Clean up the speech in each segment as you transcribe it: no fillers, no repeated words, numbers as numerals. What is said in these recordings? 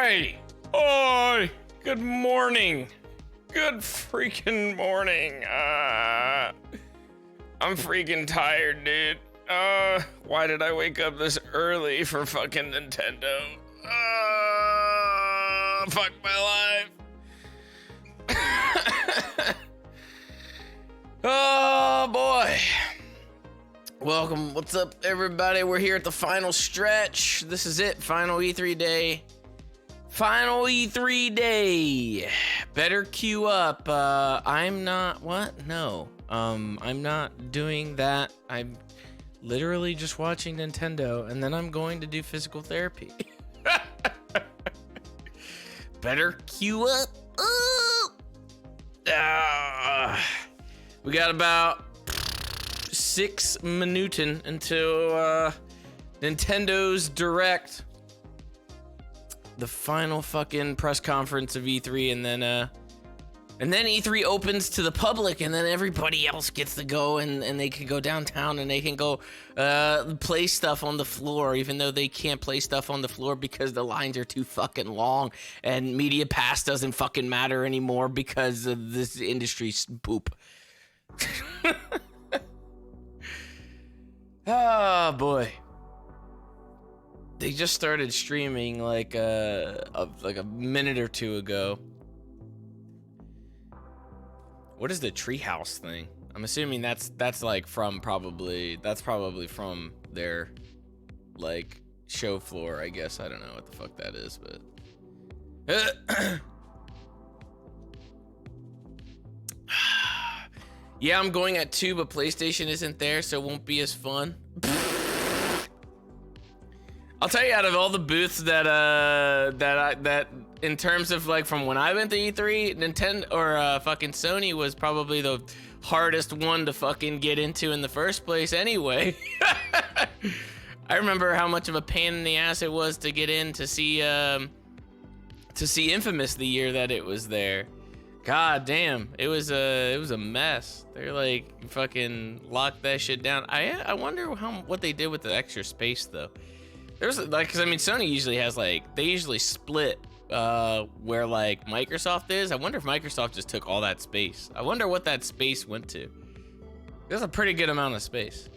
Oi! Good morning. Good freaking morning. I'm freaking tired, dude. Why did I wake up this early for fucking Nintendo? Fuck my life. Oh boy. Welcome. What's up, everybody? We're here at the final stretch. This is it. Final E3 day. Final E3 day. Better queue up. I'm not. What? No. I'm not doing that. I'm literally just watching Nintendo, and then I'm going to do physical therapy. Better queue up. We got about 6 minutes until Nintendo's Direct, the final fucking press conference of E3, and then And then E3 opens to the public, and then everybody else gets to go, and they can go downtown, and they can go play stuff on the floor, even though they can't play stuff on the floor because the lines are too fucking long, and Media Pass doesn't fucking matter anymore because of this industry's poop. Oh, boy. They just started streaming like a minute or two ago. What is the treehouse thing? I'm assuming that's like from probably from their like show floor, I guess. I don't know what the fuck that is, but yeah, I'm going at 2, but PlayStation isn't there, so it won't be as fun. I'll tell you, out of all the booths that in terms of like from when I went to E3, Nintendo or fucking Sony was probably the hardest one to fucking get into in the first place anyway. I remember how much of a pain in the ass it was to get in to see Infamous the year that it was there. God damn, it was a mess. They're like fucking locked that shit down. I wonder what they did with the extra space though. There's like, cause I mean, Sony usually has like, they usually split where like Microsoft is. I wonder if Microsoft just took all that space. I wonder what that space went to. There's a pretty good amount of space.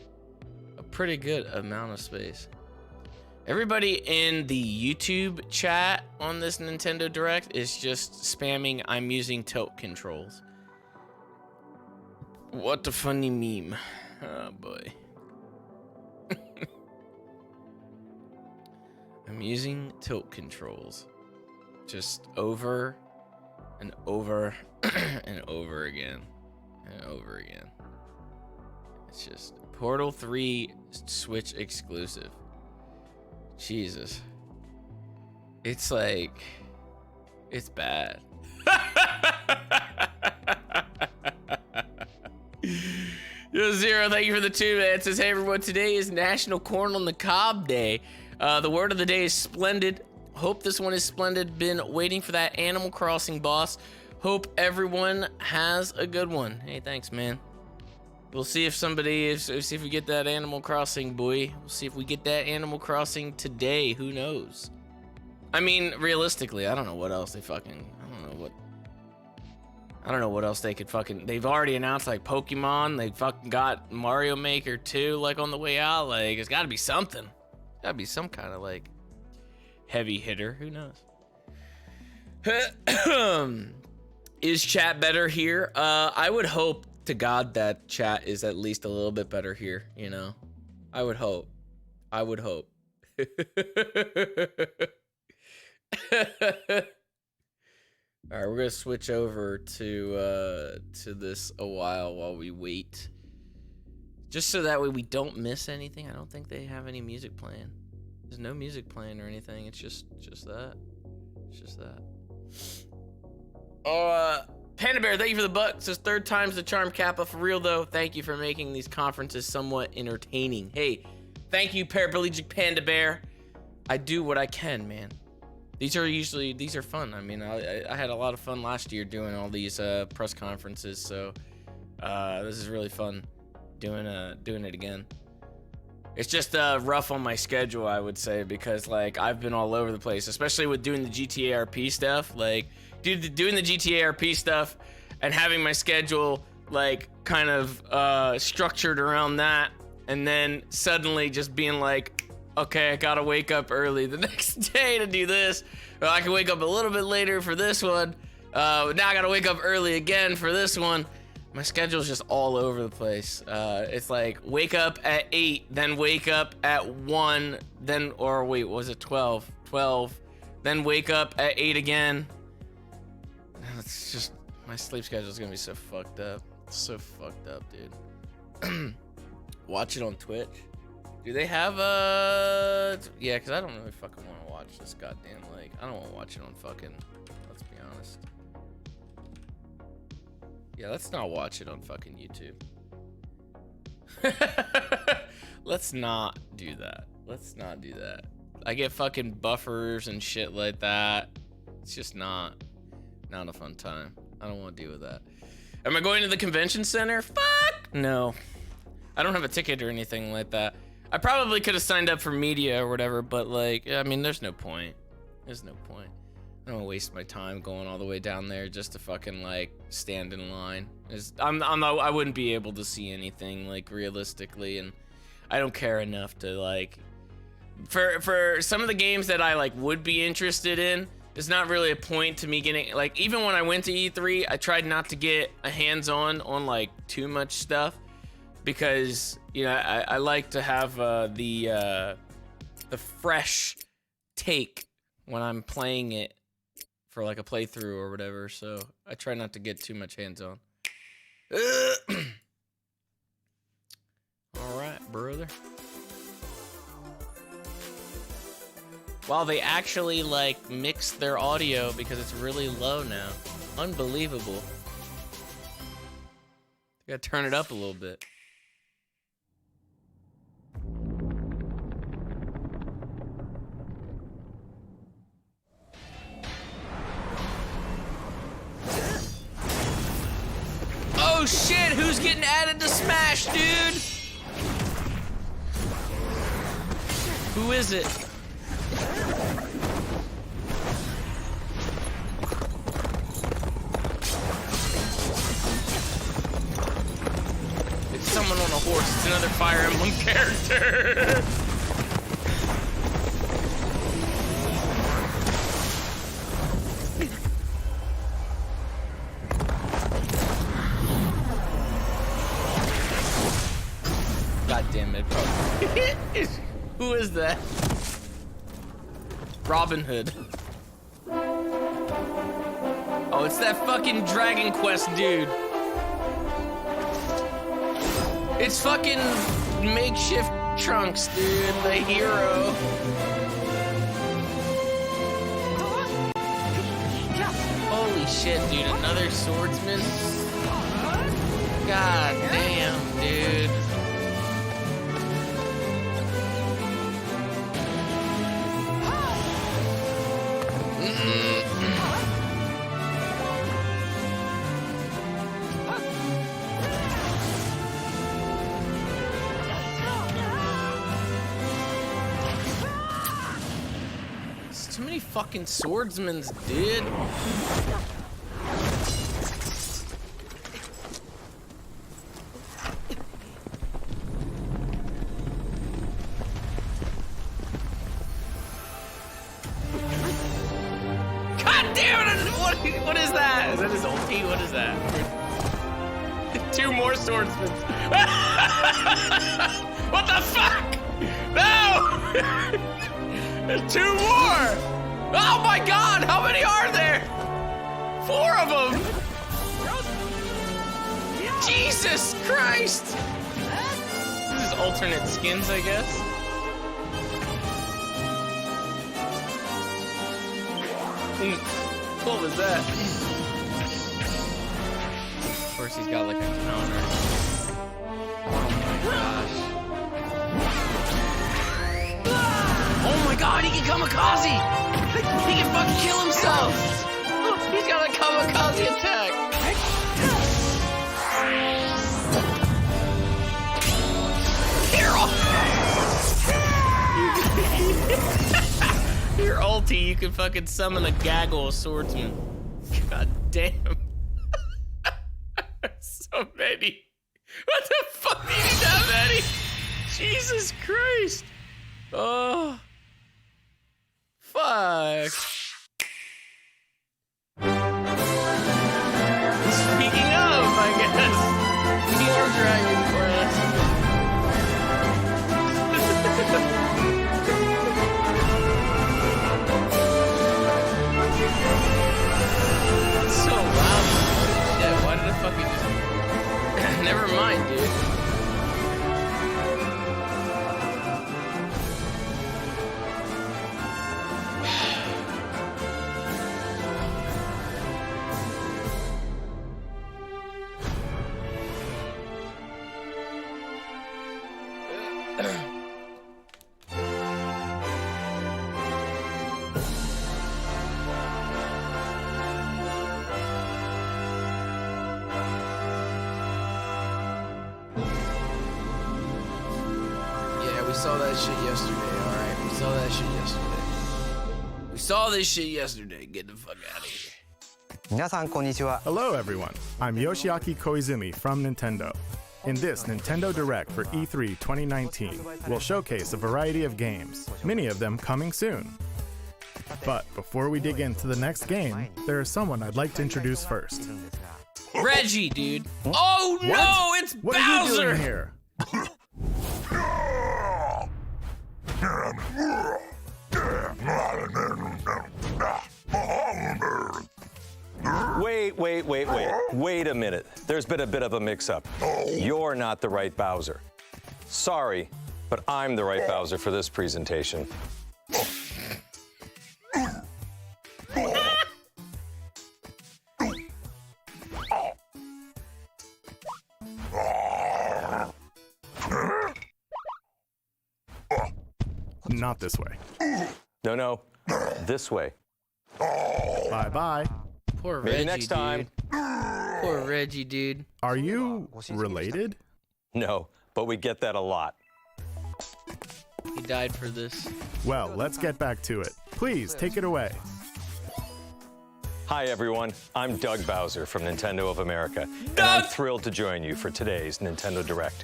A pretty good amount of space. Everybody in the YouTube chat on this Nintendo Direct is just spamming, I'm using tilt controls. What a funny meme. Oh boy. I'm using tilt controls just over and over and over again and over again. It's just Portal 3 Switch exclusive. Jesus. It's like, it's bad. Yo, Zero, thank you for the 2, man. It says, hey everyone, today is National Corn on the Cob Day. The word of the day is splendid. Hope this one is splendid. Been waiting for that Animal Crossing boss. Hope everyone has a good one. Hey, thanks, man. We'll see if see if we get that Animal Crossing, boy. We'll see if we get that Animal Crossing today. Who knows? I mean, realistically, I don't know what else they fucking, I don't know what else they could fucking, they've already announced like Pokemon. They fucking got Mario Maker 2 like on the way out. Like, it's gotta be something. Gotta be some kind of like heavy hitter. Who knows? Is chat better here? I would hope to God that chat is at least a little bit better here, you know? I would hope. I would hope. All right, we're gonna switch over to this a while we wait. Just so that way we don't miss anything. I don't think they have any music playing. There's no music playing or anything. It's just that. It's just that. Panda Bear, thank you for the buck. It says 3rd time's the charm, Kappa. For real though, thank you for making these conferences somewhat entertaining. Hey, thank you, Paraplegic Panda Bear. I do what I can, man. These are fun. I mean, I had a lot of fun last year doing all these press conferences, so this is really fun doing it again. It's just rough on my schedule, I would say, because like I've been all over the place, especially with doing the GTA RP stuff. Like, doing the GTA RP stuff and having my schedule like kind of structured around that, and then suddenly just being like, okay, I gotta wake up early the next day to do this. Well, I can wake up a little bit later for this one. Now I gotta wake up early again for this one. My schedule's just all over the place. It's like wake up at 8, then wake up at 1, then, or wait, was it 12? 12, then wake up at 8 again. It's just, my sleep schedule's gonna be so fucked up. So fucked up, dude. Watch it on Twitch. Do they have yeah, because I don't really fucking want to watch this goddamn, like, I don't want to watch it on fucking, let's be honest. Yeah, let's not watch it on fucking YouTube. Let's not do that. Let's not do that. I get fucking buffers and shit like that. It's just not a fun time. I don't want to deal with that. Am I going to the convention center? Fuck no. I don't have a ticket or anything like that. I probably could have signed up for media or whatever, but like, I mean, there's no point. There's no point. I don't want to waste my time going all the way down there just to fucking like stand in line. I wouldn't be able to see anything like realistically, and I don't care enough to like. For some of the games that I like would be interested in, there's not really a point to me getting like. Even when I went to E3, I tried not to get a hands-on on like too much stuff. Because, you know, I like to have the fresh take when I'm playing it for like a playthrough or whatever, so I try not to get too much hands-on. Alright, brother. Wow, they actually like mixed their audio because it's really low now. Unbelievable. You gotta turn it up a little bit. Oh shit, who's getting added to Smash, dude? Who is it? It's someone on a horse. It's another Fire Emblem character. God damn it, bro. Who is that? Robin Hood. Oh, it's that fucking Dragon Quest dude. It's fucking makeshift Trunks, dude, the hero. Holy shit, dude, another swordsman? God damn, dude. There's too many fucking swordsmen, dude. What is that? Is that his ulti? What is that? Two more swordsmen. What the fuck? No! There's two more! Oh my god, how many are there? 4 of them! Jesus Christ! This is alternate skins, I guess. What was that? Of course, he's got like a counter. Oh my gosh. Oh my god, he can kamikaze! He can fucking kill himself! He's got a kamikaze attack! Your ulti, you can fucking summon a gaggle of swordsmen. God damn. So many. What the fuck do you need that many? Jesus Christ. Oh. Fuck. Speaking of, I guess, more Dragon Quest. So loud. Shit, why did the fuck you just... Never mind, dude. We saw that shit yesterday, alright? We saw that shit yesterday. We saw this shit yesterday. Get the fuck out of here. 皆さんこんにちは Hello everyone, I'm Yoshiaki Koizumi from Nintendo. In this Nintendo Direct for E3 2019, we'll showcase a variety of games, many of them coming soon. But before we dig into the next game, there is someone I'd like to introduce first. Reggie, dude. Oh no, it's What are you Bowser! doing here? Wait a minute. There's been a bit of a mix-up. You're not the right Bowser. Sorry, but I'm the right Bowser for this presentation. Not this way. No, this way. Bye-bye. Poor Maybe Reggie, next time. Dude. Poor Reggie, dude. Are you related? No, but we get that a lot. He died for this. Well, let's get back to it. Please, take it away. Hi, everyone. I'm Doug Bowser from Nintendo of America, and Doug! I'm thrilled to join you for today's Nintendo Direct.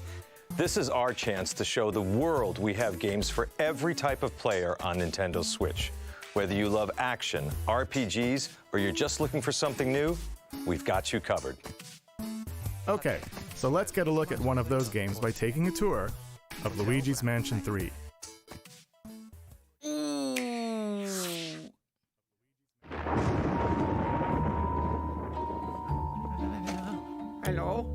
This is our chance to show the world we have games for every type of player on Nintendo Switch. Whether you love action, RPGs, or you're just looking for something new, we've got you covered. Okay, so let's get a look at one of those games by taking a tour of Luigi's Mansion 3. Hello?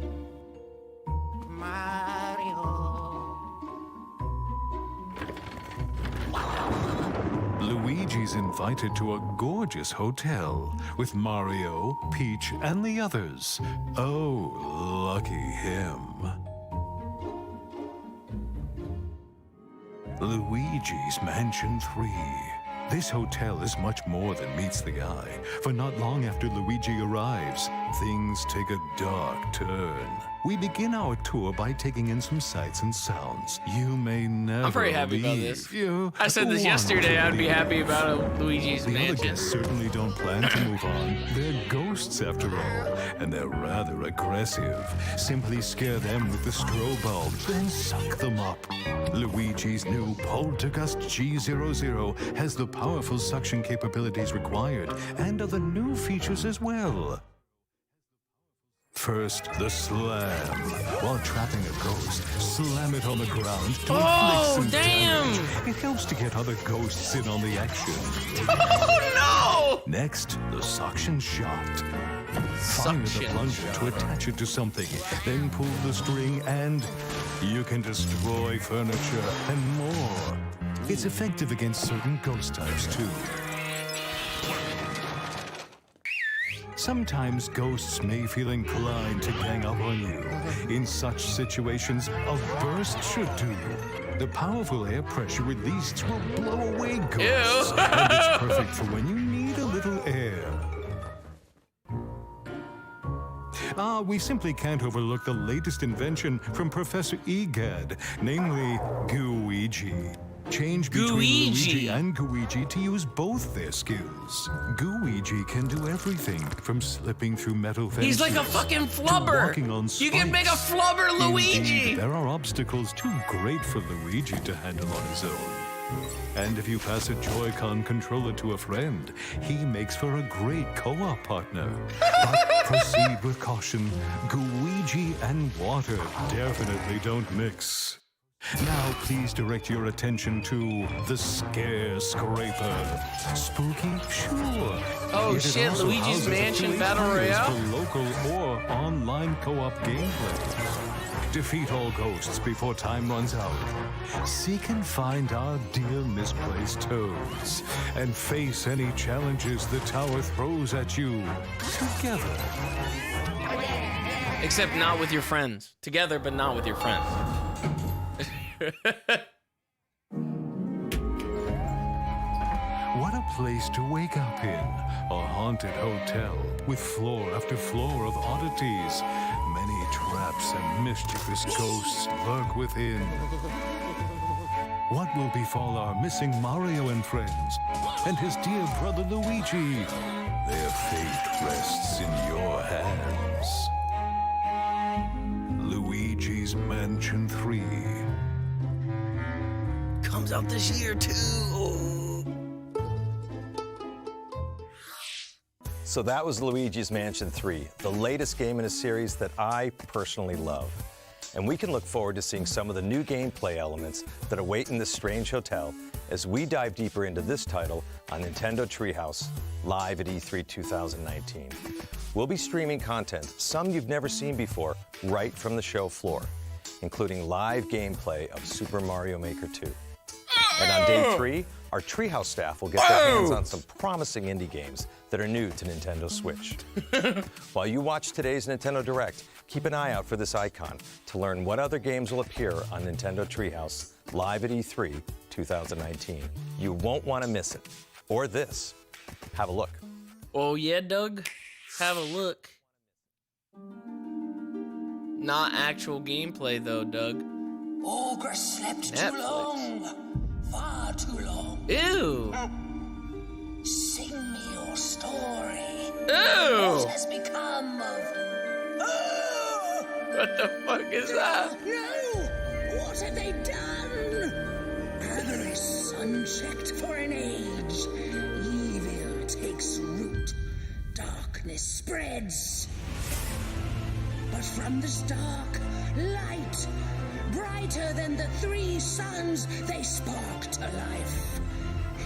Luigi's invited to a gorgeous hotel with Mario, Peach, and the others. Oh, lucky him. Luigi's Mansion 3. This hotel is much more than meets the eye, for not long after Luigi arrives, things take a dark turn. We begin our tour by taking in some sights and sounds. You may never I'm pretty happy about believe this. you I said this want yesterday, to I'd be believe. happy about a Luigi's The other Mansion. guests certainly don't plan to move on. They're ghosts after all, and they're rather aggressive. Simply scare them with the strobe bulb, then suck them up. Luigi's new Poltergust G00 has the powerful suction capabilities required, and other new features as well. First, the slam. While trapping a ghost, slam it on the ground to Oh, inflict some damn! damage. It helps to get other ghosts in on the action. Oh Next, the suction shot. Fire the Suction plunger to attach it to something, then pull the string and you can destroy furniture and more. It's effective against certain ghost types too. Sometimes ghosts may feel inclined to gang up on you. In such situations, a burst should do. The powerful air pressure released will blow away ghosts. Ew. And it's perfect for when you need a little air. We simply can't overlook the latest invention from Professor Egad, namely Gooigi. Change between Gooigi. Luigi and Gooigi to use both their skills. Gooigi can do everything from slipping through metal fences. He's like a fucking to flubber. walking on You can make a spikes. flubber Luigi. Indeed, there are obstacles too great for Luigi to handle on his own. And if you pass a Joy-Con controller to a friend, he makes for a great co-op partner. But proceed with caution. Gooigi and water definitely don't mix. Now, please direct your attention to the Scare Scraper. Spooky? Sure. Oh, It shit, also Luigi's houses Mansion up to 8 Battle players Royale? For local or online co-op gameplay. Defeat all ghosts before time runs out. Seek and find our dear misplaced toads. And face any challenges the tower throws at you. Together. Except not with your friends. Together, but not with your friends. What a place to wake up in. A haunted hotel with floor after floor of oddities. Many traps and mischievous ghosts lurk within. What will befall our missing Mario and friends, and his dear brother Luigi? Their fate rests in your hands. Luigi's Mansion 3. Comes out this year too. So that was Luigi's Mansion 3, the latest game in a series that I personally love. And we can look forward to seeing some of the new gameplay elements that await in this strange hotel as we dive deeper into this title on Nintendo Treehouse live at E3 2019. We'll be streaming content, some you've never seen before, right from the show floor, including live gameplay of Super Mario Maker 2. And on day 3, our Treehouse staff will get their hands on some promising indie games that are new to Nintendo Switch. While you watch today's Nintendo Direct, keep an eye out for this icon to learn what other games will appear on Nintendo Treehouse live at E3 2019. You won't want to miss it. Or this. Have a look. Oh yeah, Doug. Have a look. Not actual gameplay though, Doug. Ogre slept Netflix. too long. Far too long. Ew. Sing me your story. Ew. What has become of... Oh! What the fuck is that? No! What have they done? Avarice unchecked for an age. Evil takes root. Darkness spreads. But from this dark, light, brighter than the 3 suns, they spark to life.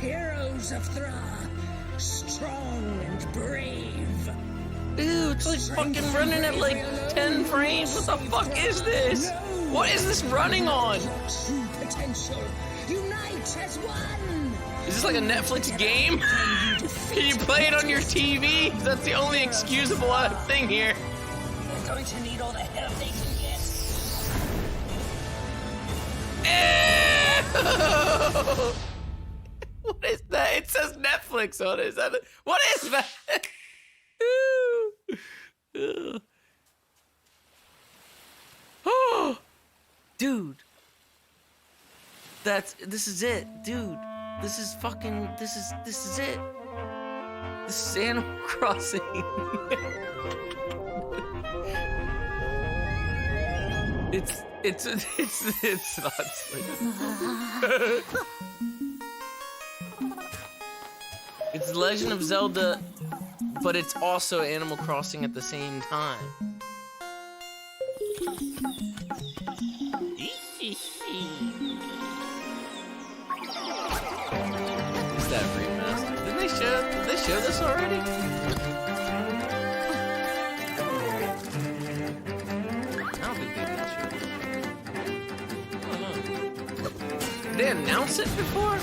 Heroes of Thra, strong and brave. Ew, it's like fucking running at like 10 frames. What the fuck is this? What is this running on? Your true potential. Unite as one. Is this like a Netflix game? Can you play it on your TV? That's the only excusable thing here. They're going to need all the help they can get. Ew! What is that? It says Netflix on it. Is that what is that? Ew. Ew. Oh, dude. This is it, dude. This is it. This is Animal Crossing. It's not sleep. It's Legend of Zelda, but it's also Animal Crossing at the same time. Is that remastered? Did they show this already? I don't think they did show it. I don't know. Did they announce it before?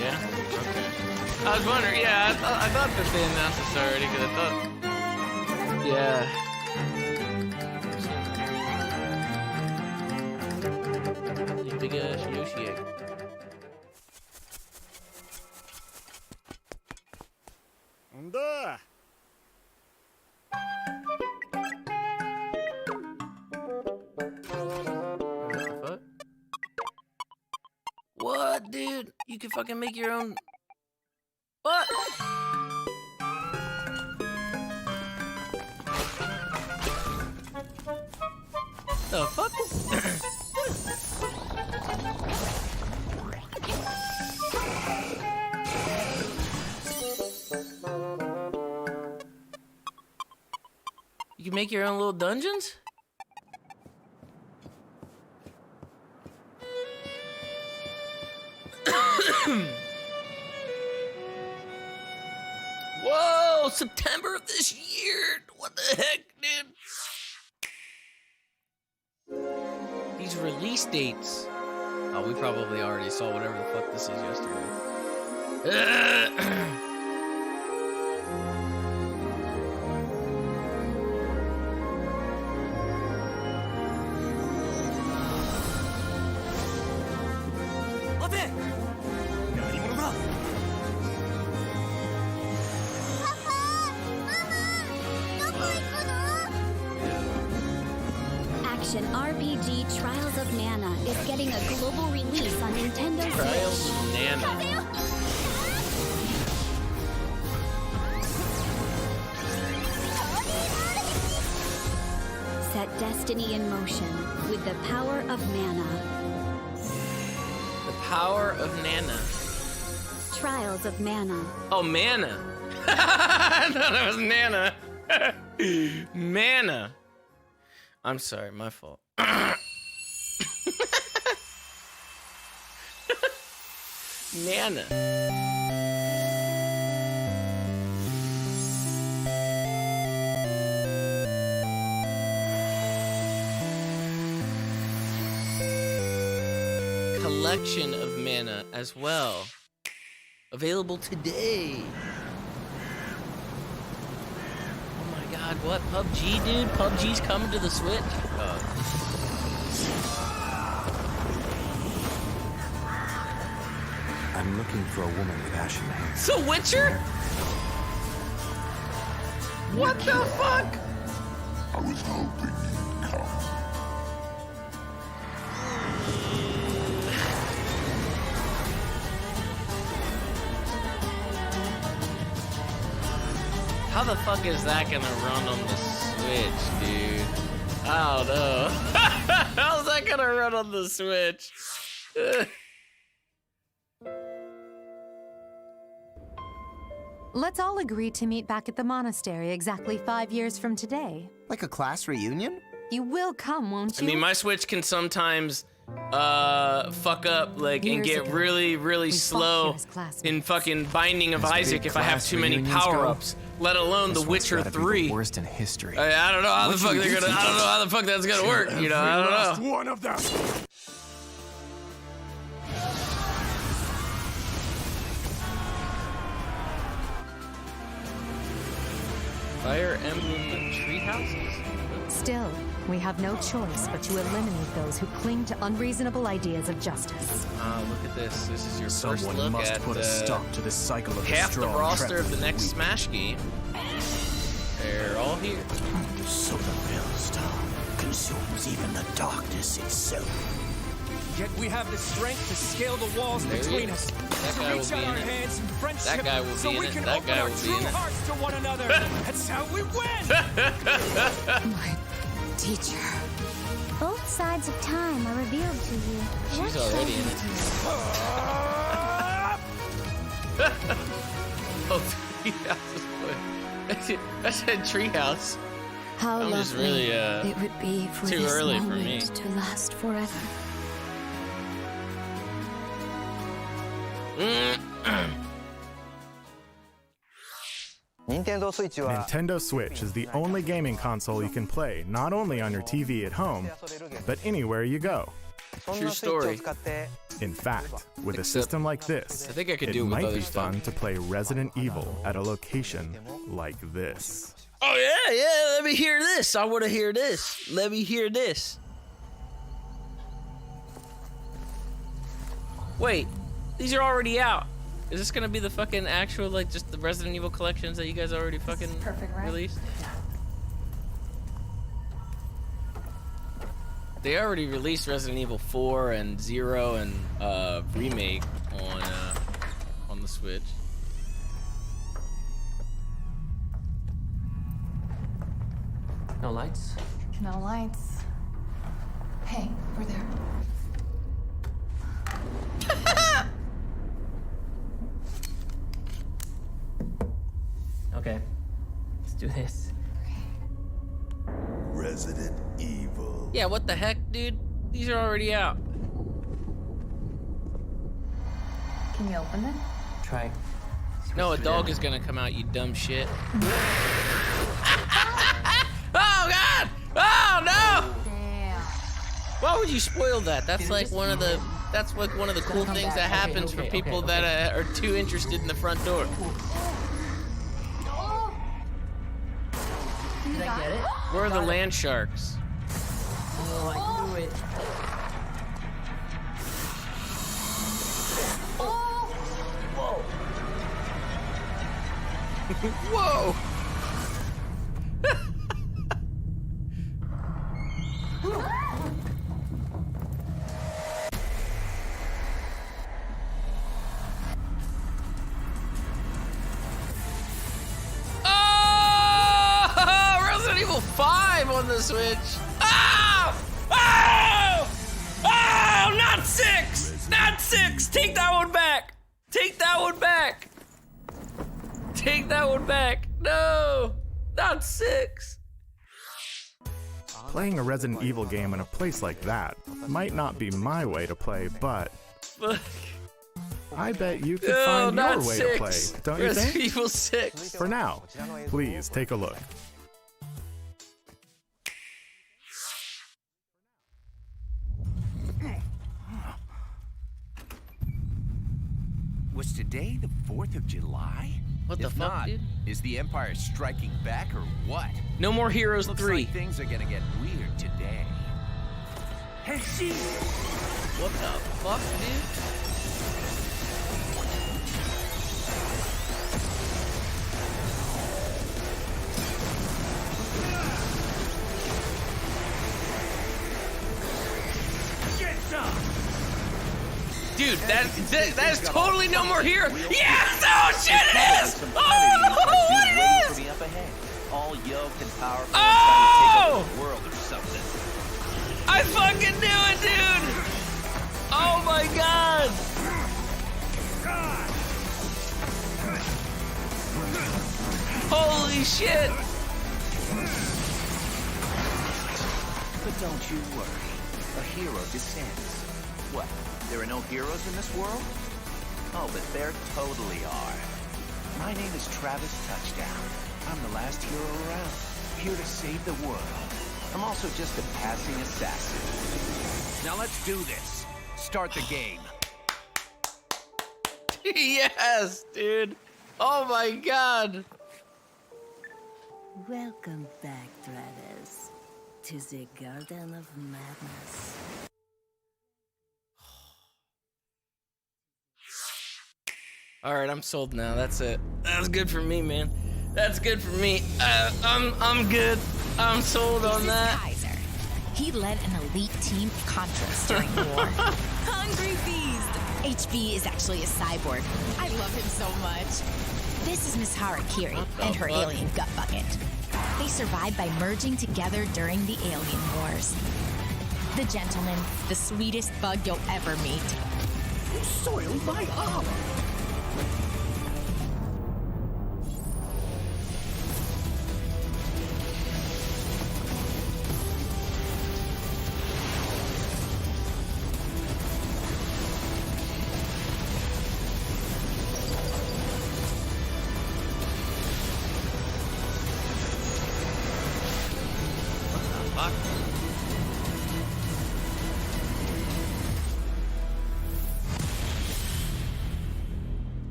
Yeah? Okay. I was wondering, yeah, I thought that they announced this already, because I thought... Yeah. You big ass Yoshi egg. What, dude? You can fucking make your own... What? The fuck? You can make your own little dungeons? Whoa, September of this year. What the heck, dude? These release dates. Oh, we probably already saw whatever the fuck this is yesterday. action RPG Trials of Mana is getting a global release on Nintendo Trials Switch. of Nana. Set destiny in motion with the power of Mana. The power of Nana. Trials of Mana. Oh, Mana. I thought it was Nana. Mana. I'm sorry, my fault. Nana. Collection of mana as well. Available today. Oh my god, what? PUBG, dude? PUBG's coming to the Switch? I'm looking for a woman with ashen hair. It's The Witcher? What the fuck? I was hoping you'd come. How the fuck is that gonna run on the Switch, dude? I don't know. How's that gonna run on the Switch? Let's all agree to meet back at the monastery exactly 5 years from today. Like a class reunion? You will come, won't I you? mean, my Switch can sometimes fuck up, like, and Years get ago, really, really we fought slow here as classmates. in fucking Binding of As Isaac big if I have class too many reunions go, power-ups, let alone The This one's Witcher gotta be 3. the worst in history. I don't know how the What fuck you they're do gonna. to I don't know how the fuck that's gonna work. You know, I don't know. One of them. Fire Emblem tree houses. Still, we have no choice but to eliminate those who cling to unreasonable ideas of justice. Look at this. This is your first Someone look must at put a stop to this cycle of half the strong roster of the trap. next Smash game. They're all here. The solar star consumes even the darkness itself. Yet we have the strength to scale the walls There he between is. us. That To guy will reach be out in our it. hands in friendship. That guy will so be in we it. can That open guy our will be true in it. hearts to one another. That's how we win. My teacher. Both sides of time are revealed to you. She's already in it. Oh, treehouse. I said treehouse. How I'm just lovely really, it would be for too this early for moment me. to last forever. Nintendo Switch は Nintendo Switch is the only gaming console you can play not only on your TV at home, but anywhere you go. そん True なスイッチ story. を使って In fact, with a Except- system like this, I think I could it do it with might other be stuff. fun to play Resident Evil at a location like this. Oh yeah. Let me hear this. I want to hear this. Let me hear this. Wait, these are already out. Is this gonna be the fucking actual, like, just the Resident Evil collections that you guys already fucking released? They already released Resident Evil 4 and 0 and remake on the Switch. No lights. No lights. Hey, we're there. Okay, let's do this. Resident Evil. Yeah, what the heck, dude? These are already out. Can you open it? Try. No, a dog is gonna come out, you dumb shit. Oh god! Oh no! Damn. Why would you spoil that? That's like one of the cool things that happens for people that are too interested in the front door. Did I get it? Where are the land sharks? Oh, I knew it. Whoa! Nintendo Switch. Oh! Oh! Oh! Not 6! Not 6! Take that one back! Take that one back! Take that one back! No! Not 6! Playing a Resident Evil game in a place like that might not be my way to play, but I bet you could find your way to play, don't you Resident think? Evil 6. For now, please take a look. Was today the 4th of July? What the If fuck, not, dude? is the Empire striking back or what? No More Heroes Looks 3. like things are gonna get weird today. Hey, she! What the fuck, dude? Get some! Dude, that is totally No More Heroes. Yes! Oh shit, it is! Oh, what it is! All yoked and powerful Oh! and trying to take over the world or something. I fucking knew it, dude! Oh my god! Holy shit! But don't you worry. A hero descends. What? There are no heroes in this world? Oh, but there totally are. My name is Travis Touchdown. I'm the last hero around, here to save the world. I'm also just a passing assassin. Now let's do this. Start the game. Yes, dude! Oh my god! Welcome back, Travis, to the Garden of Madness. Alright, I'm sold now. That's it. That's good for me, man. That's good for me. I'm good. I'm sold on that. Kaiser. He led an elite team of Contras during the war. Hungry Beast! HB is actually a cyborg. I love him so much. This is Miss Harakiri and her alien gut bucket. They survived by merging together during the alien wars. The gentleman, the sweetest bug you'll ever meet. You soiled my armor!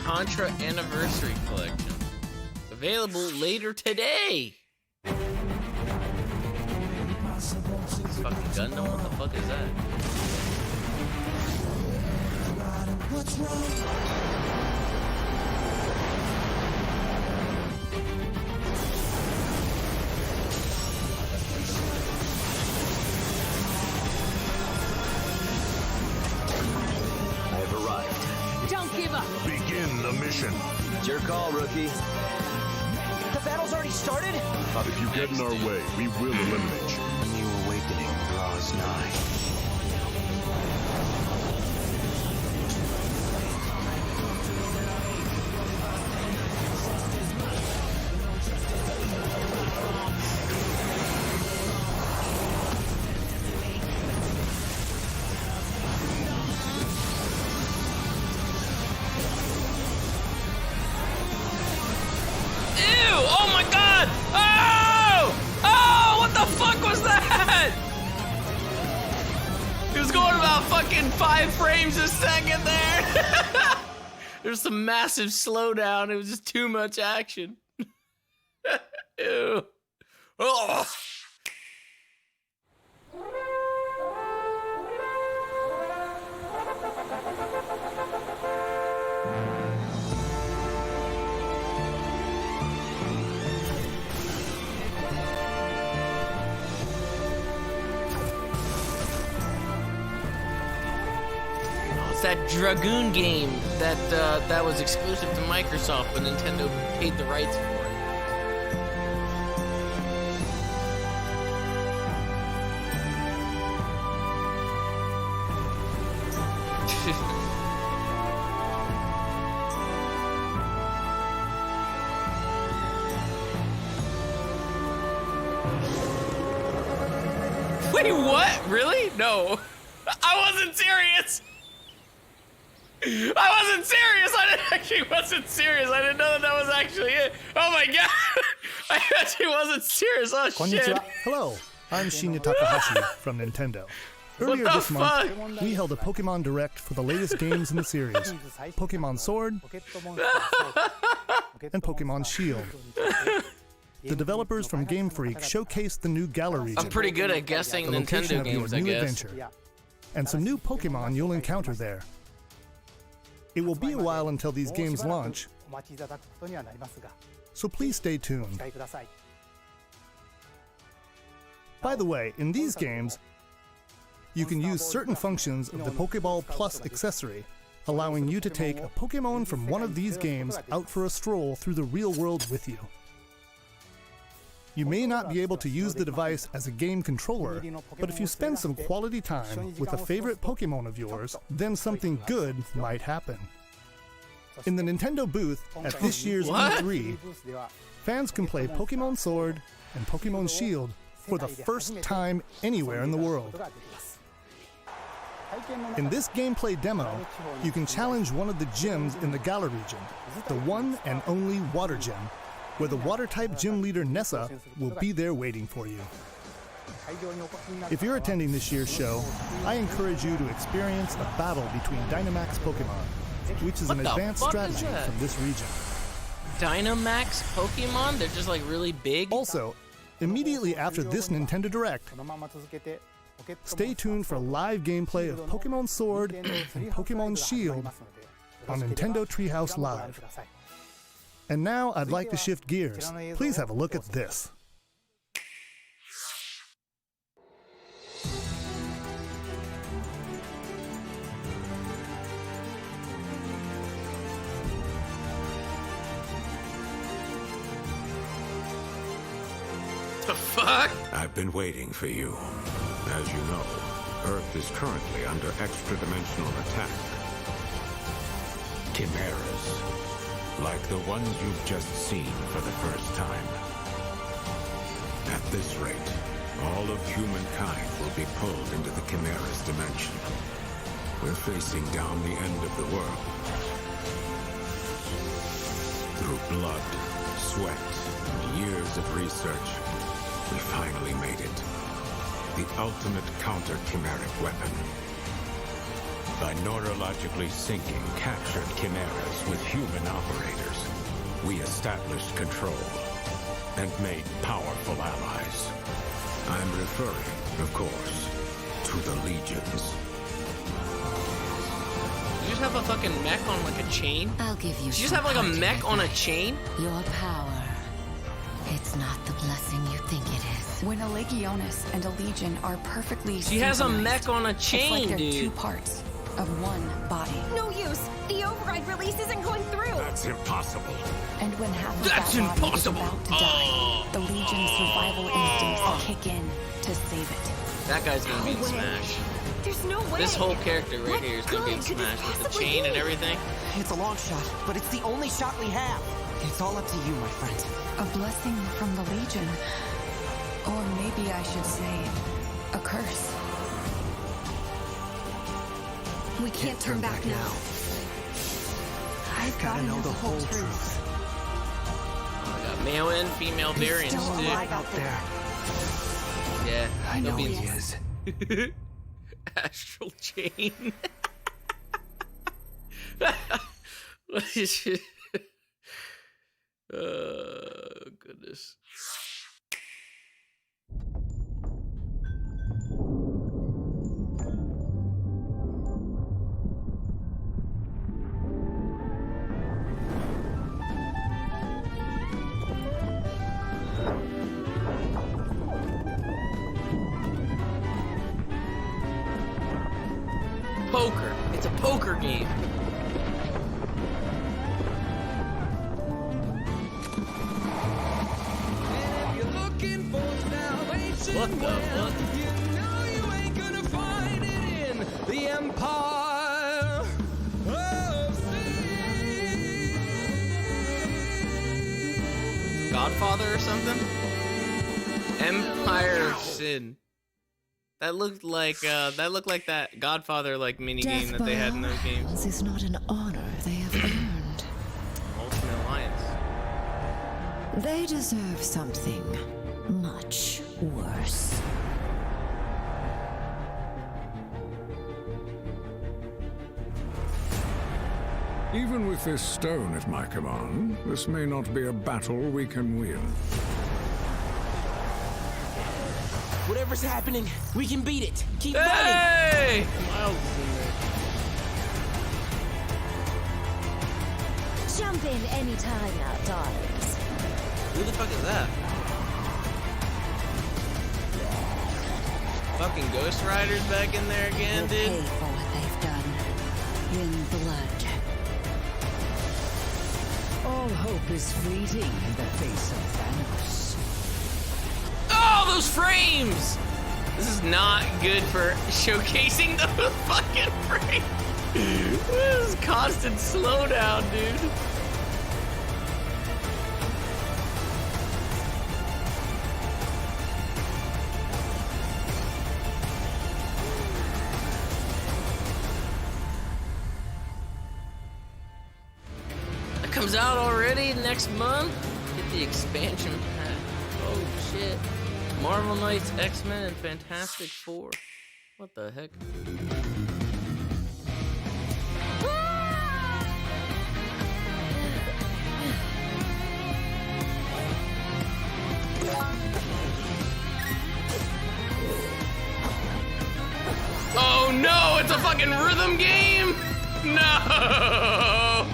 Contra Anniversary Collection. Available later today. Fucking Gundam? What the fuck is that? What's wrong? Begin the mission. It's your call, rookie. The battle's already started? If you get in our way, we will eliminate you. A new awakening draws nigh. Oh my god! Oh! Oh! What the fuck was that? It was going about fucking 5 frames a second there. There's some massive slowdown. It was just too much action. Ew. Oh! that Dragoon game that that was exclusive to Microsoft, but Nintendo paid the rights for it. Wait, what? Really? No. I wasn't serious. I wasn't serious. I actually wasn't serious. I didn't know that that was actually it. Oh my god. I actually wasn't serious. Oh shit. Konnichiwa. Hello, I'm Shinya Takahashi from Nintendo. Earlier this month, we held a Pokemon Direct for the latest games in the series, Pokemon Sword and Pokemon Shield. The developers from Game Freak showcased the new Galar region. I'm pretty good at guessing Nintendo games, I guess. Adventure, and some new Pokemon you'll encounter there. It will be a while until these games launch, so please stay tuned. By the way, in these games, you can use certain functions of the Pokeball Plus accessory, allowing you to take a Pokemon from one of these games out for a stroll through the real world with you. You may not be able to use the device as a game controller, but if you spend some quality time with a favorite Pokemon of yours, then something good might happen. In the Nintendo booth at this year's E3, fans can play Pokemon Sword and Pokemon Shield for the first time anywhere in the world. In this gameplay demo, you can challenge one of the gyms in the Galar region, the one and only Water Gym, where the Water-type gym leader Nessa will be there waiting for you. If you're attending this year's show, I encourage you to experience a battle between Dynamax Pokemon, which is an advanced strategy from this region. Dynamax Pokemon? They're just like really big? Also, immediately after this Nintendo Direct, stay tuned for live gameplay of Pokemon Sword and Pokemon Shield on Nintendo Treehouse Live. And now I'd like to shift gears. Please have a look at this. The fuck? I've been waiting for you. As you know, Earth is currently under extra-dimensional attack. Chimeras. Like the ones you've just seen for the first time. At this rate, all of humankind will be pulled into the Chimera's dimension. We're facing down the end of the world. Through blood, sweat, and years of research, we finally made it. The ultimate counter-chimeric weapon. By neurologically syncing captured chimeras with human operators, we established control and made powerful allies. I'm referring, of course, to the Legions. You just have a fucking mech on like a chain? I'll give you. You just have like a mech on a chain? Your power. It's not the blessing you think it is. When a Legionis and a Legion are perfectly She has a mech on a chain, it's like they're dude. two parts of one body. No use. The override release isn't going through. That's impossible. And when half of That's that body impossible. is about to die, the Legion's survival instincts kick in to save it. That guy's gonna be in No way. Smash. There's no way. This whole character right here is gonna be in good could Smash this with the possibly chain and be? everything. It's a long shot, but it's the only shot we have. It's all up to you, my friend. A blessing from the Legion. Or maybe I should say, a curse. We can't turn back now. I've gotta know the whole truth. I got male and female variants Still too. alive out there. Yeah, I they'll know be he in- is. Astral chain. Oh, goodness. Poker. It's a poker game. What the fuck? The Empire of Sin. Godfather or something? Empire of Sin. That looked like that Godfather like mini game that they had in those games. This is not an honor they have earned. Ultimate Alliance. They deserve something much worse. Even with this stone at my command, this may not be a battle we can win. Whatever's happening, we can beat it. Keep Hey! fighting. Jump in anytime now, darlings. Who the fuck is that? Fucking Ghost Riders back in there again, Will dude. pay for what they've done in blood. All hope is fleeting in the face of Thanos. Oh, those frames! This is not good for showcasing those fucking frames. This is constant slowdown, dude. That comes out already next month. Get the expansion pack. Oh shit. Marvel Knights, X-Men, and Fantastic Four. What the heck? Oh no, it's a fucking rhythm game! No!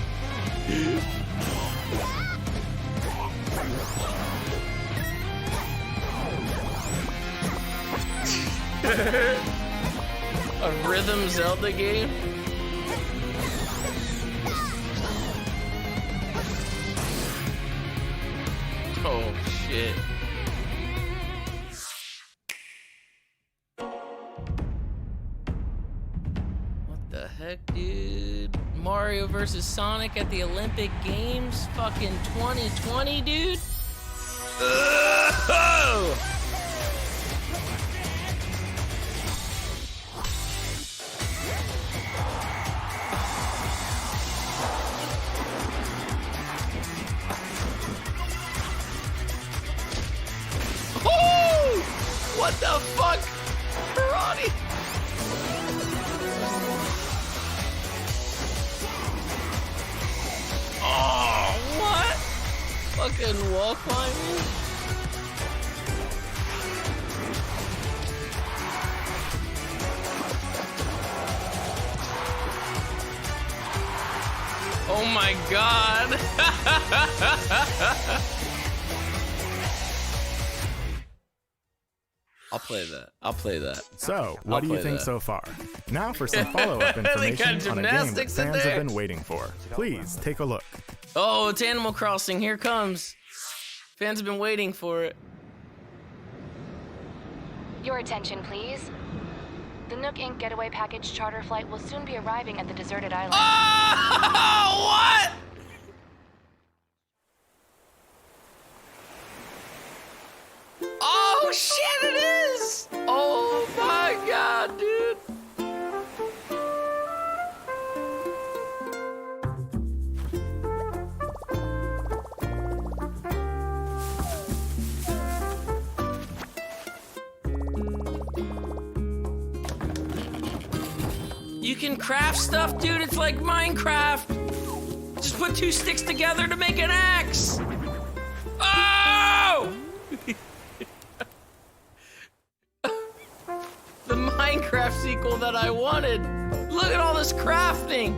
A rhythm Zelda game? Oh shit. What the heck, dude? Mario vs. Sonic at the Olympic Games? Fucking 2020, dude? Ugh! What the fuck? Karate! Oh, what? Fucking wall climbing? Oh my god! I'll play that. I'll play that. So, what do you think so far? Now for some follow-up information on a game that fans have been waiting for. Please take a look. Oh, it's Animal Crossing. Here it comes. Fans have been waiting for it. Your attention, please. The Nook Inc. Getaway Package charter flight will soon be arriving at the deserted island. Oh, what? Oh, shit, it is! Oh, my God, dude. You can craft stuff, dude. It's like Minecraft. Just put two sticks together to make an axe. Oh! The Minecraft sequel that I wanted. Look at all this crafting.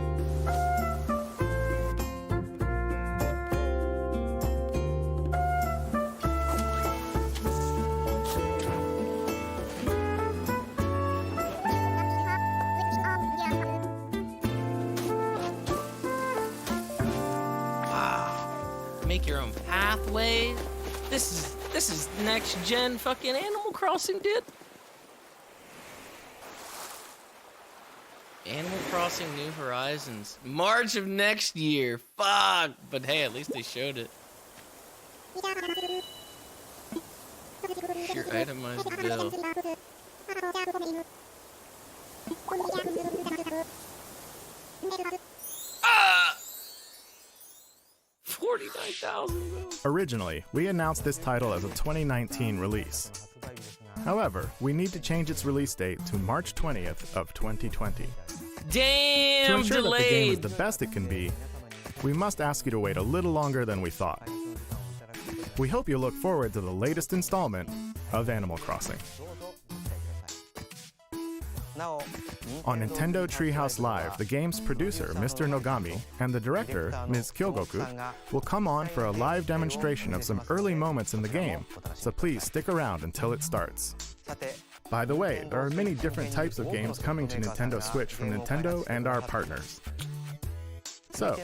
make your own pathways. This is next gen fucking Animal Crossing, dude. Animal Crossing New Horizons, March of next year. Fuck, but hey, at least they showed it. Your itemized bill. Ah! 49,000. Originally, we announced this title as a 2019 release. However, we need to change its release date to March 20th of 2020. Damn, to ensure delayed. that the game is the best it can be, we must ask you to wait a little longer than we thought. We hope you look forward to the latest installment of Animal Crossing. On Nintendo Treehouse Live, the game's producer, Mr. Nogami, and the director, Ms. Kyogoku, will come on for a live demonstration of some early moments in the game, so please stick around until it starts. By the way, there are many different types of games coming to Nintendo Switch from Nintendo and our partners. So,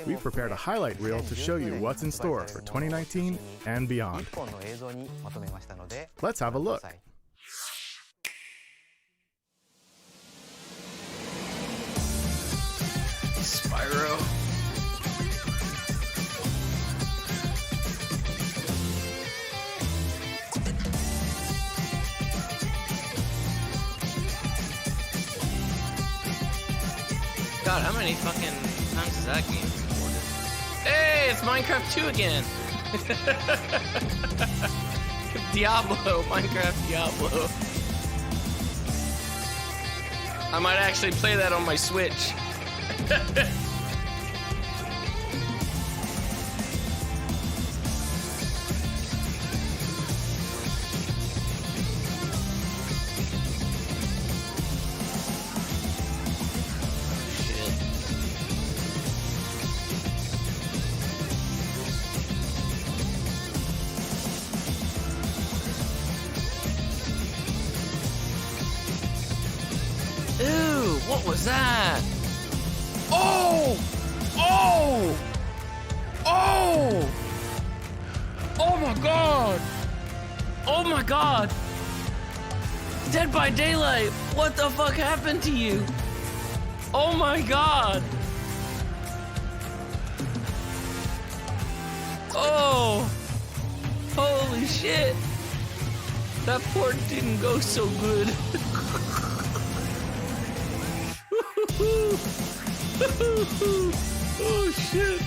we've prepared a highlight reel to show you what's in store for 2019 and beyond. Let's have a look. Spyro. God, how many fucking times is that game recorded? Hey, it's Minecraft 2 again. Diablo, Minecraft Diablo. I might actually play that on my Switch. Ooh, what was that? Oh! Oh! Oh! Oh my god! Oh my god! Dead by Daylight! What the fuck happened to you? Oh my god! Oh! Holy shit! That port didn't go so good. Oh shit.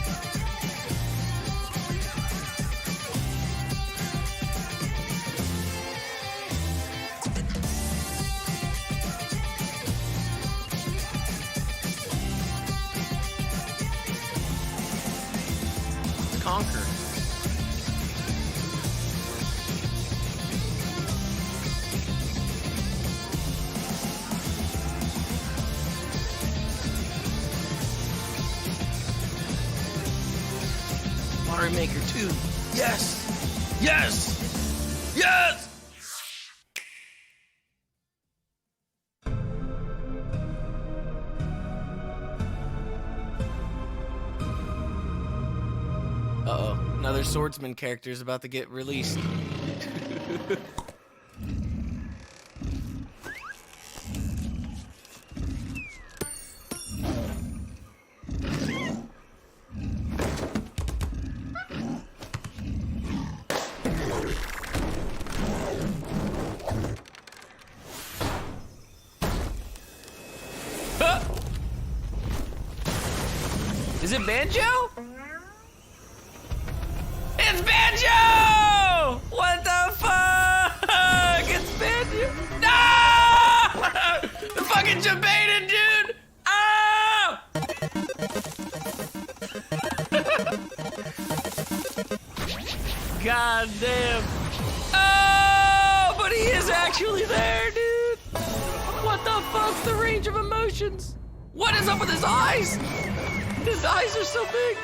Let's conquer. Mario Maker 2. Yes! Yes! Yes! Uh-oh. Another swordsman character is about to get released. Is it Banjo? It's Banjo! What the fuck? It's Banjo. No! The fucking Jabaden dude! Oh! God damn. Oh, but he is actually there, dude. What the fuck's the range of emotions? What is up with his eyes? His eyes are so big.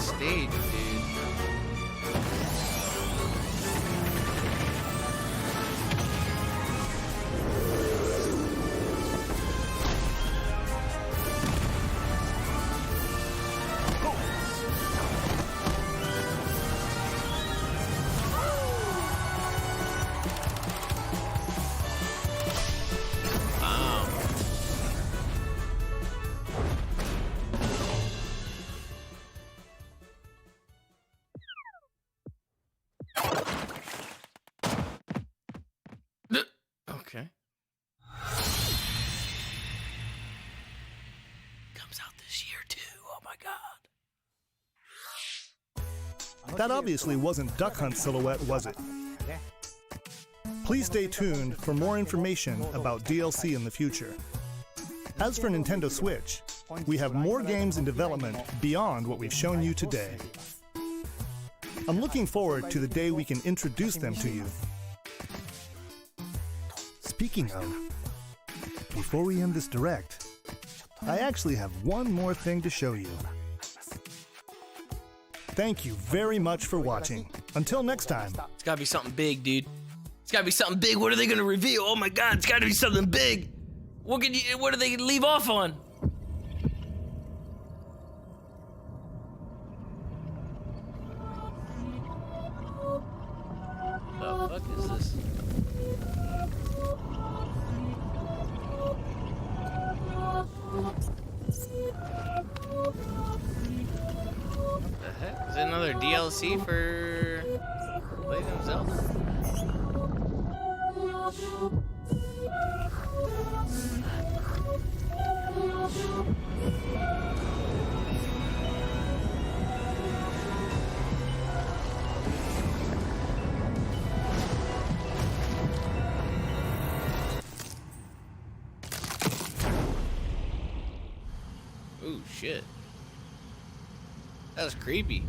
stage, dude. Okay. Comes out this year too. Oh my god. That obviously wasn't Duck Hunt Silhouette, was it? Please stay tuned for more information about DLC in the future. As for Nintendo Switch, we have more games in development beyond what we've shown you today. I'm looking forward to the day we can introduce them to you. Speaking of, before we end this direct, I actually have one more thing to show you. Thank you very much for watching. Until next time. It's gotta be something big, dude. It's gotta be something big. What are they gonna reveal? Oh my god, it's gotta be something big. What do they leave off on? The fuck is this? What the heck? Is it another DLC for Legend of Zelda? Ooh, shit. That was creepy.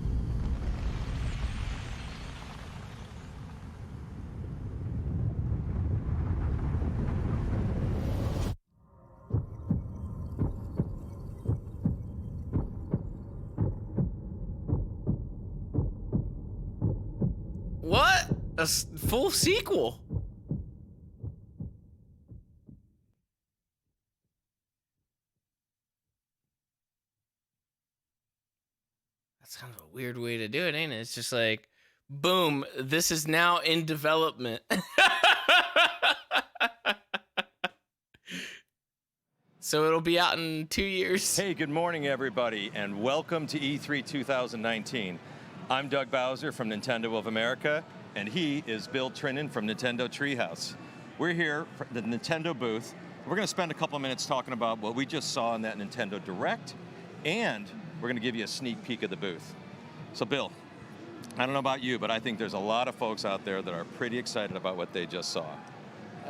What? A full sequel? That's kind of a weird way to do it, ain't it? It's just like, boom, this is now in development. So it'll be out in 2 years. Hey, good morning, everybody, and welcome to E3 2019. I'm Doug Bowser from Nintendo of America, and he is Bill Trinan from Nintendo Treehouse. We're here at the Nintendo booth. We're going to spend a couple of minutes talking about what we just saw in that Nintendo Direct, and we're going to give you a sneak peek of the booth. So, Bill, I don't know about you, but I think there's a lot of folks out there that are pretty excited about what they just saw.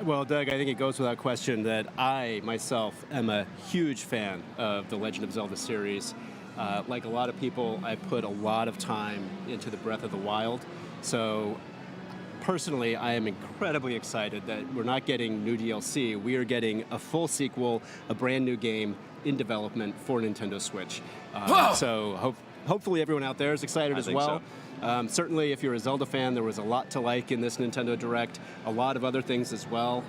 Well, Doug, I think it goes without question that I, myself, am a huge fan of the Legend of Zelda series. Like a lot of people, I put a lot of time into the Breath of the Wild. So, personally, I am incredibly excited that we're not getting new DLC. We are getting a full sequel, a brand new game in development for Nintendo Switch. So, hopefully everyone out there is excited as well. So. Certainly, if you're a Zelda fan, there was a lot to like in this Nintendo Direct. A lot of other things as well.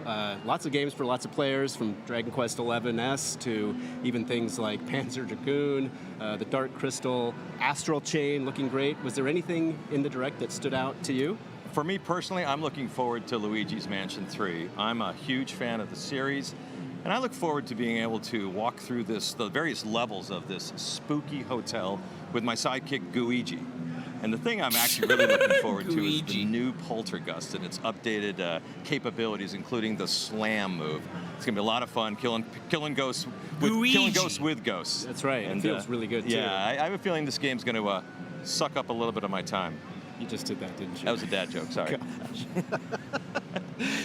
Lots of games for lots of players, from Dragon Quest XI-S to even things like Panzer Dragoon, the Dark Crystal, Astral Chain looking great. Was there anything in the Direct that stood out to you? For me personally, I'm looking forward to Luigi's Mansion 3. I'm a huge fan of the series, and I look forward to being able to walk through the various levels of this spooky hotel with my sidekick, Gooigi. And the thing I'm actually really looking forward to is the new Poltergust and its updated capabilities, including the slam move. It's going to be a lot of fun, killing ghosts with ghosts. That's right. And it feels really good, too. Yeah, I have a feeling this game's going to suck up a little bit of my time. You just did that, didn't you? That was a dad joke, sorry.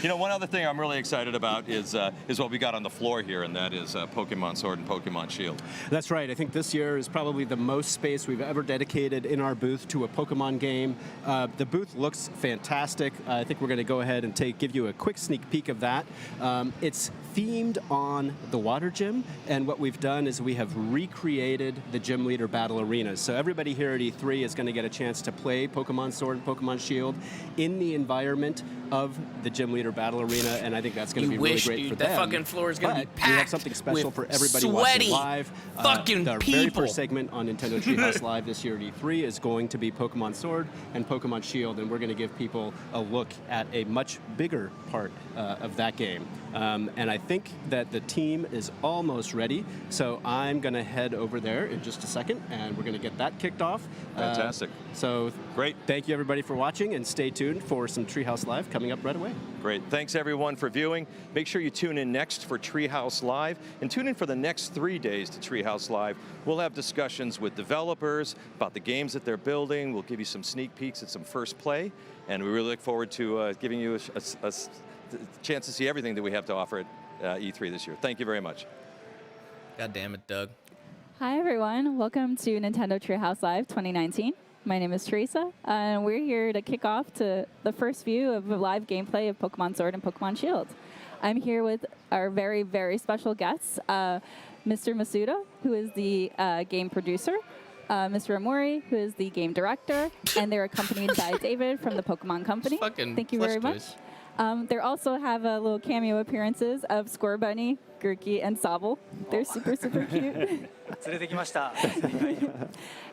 You know, one other thing I'm really excited about is what we got on the floor here, and that is Pokemon Sword and Pokemon Shield. That's right. I think this year is probably the most space we've ever dedicated in our booth to a Pokemon game. The booth looks fantastic. I think we're going to go ahead and give you a quick sneak peek of that. It's themed on the water gym, and what we've done is we have recreated the gym leader battle arenas. So everybody here at E3 is going to get a chance to play Pokemon Sword and Pokemon Shield in the environment of the gym leader battle arena, and I think that's going to be really great for them. That fucking floor is going to be packed. We have something special for everybody sweaty watching live. Fucking the people. very first segment on Nintendo Treehouse Live this year at E3 is going to be Pokemon Sword and Pokemon Shield, and we're going to give people a look at a much bigger part of that game. And I think that the team is almost ready, so I'm going to head over there in just a second, and we're going to get that kicked off. Fantastic. So great. Thank you, everybody, for watching, and stay tuned for some Treehouse Live coming up right away. Great. Thanks, everyone, for viewing. Make sure you tune in next for Treehouse Live, and tune in for the next 3 days to Treehouse Live. We'll have discussions with developers about the games that they're building. We'll give you some sneak peeks at some first play, and we really look forward to giving you a chance to see everything that we have to offer at E3 this year. Thank you very much. God damn it, Doug. Hi, everyone. Welcome to Nintendo Treehouse Live 2019. My name is Teresa, and we're here to kick off to the first view of live gameplay of Pokemon Sword and Pokemon Shield. I'm here with our very, very special guests, Mr. Masuda, who is the game producer, Mr. Amori, who is the game director, and they're accompanied by David from the Pokemon Company. Thank you very much. They also have little cameo appearances of Scorbunny, Gurky, and Sobble. They're super, super cute.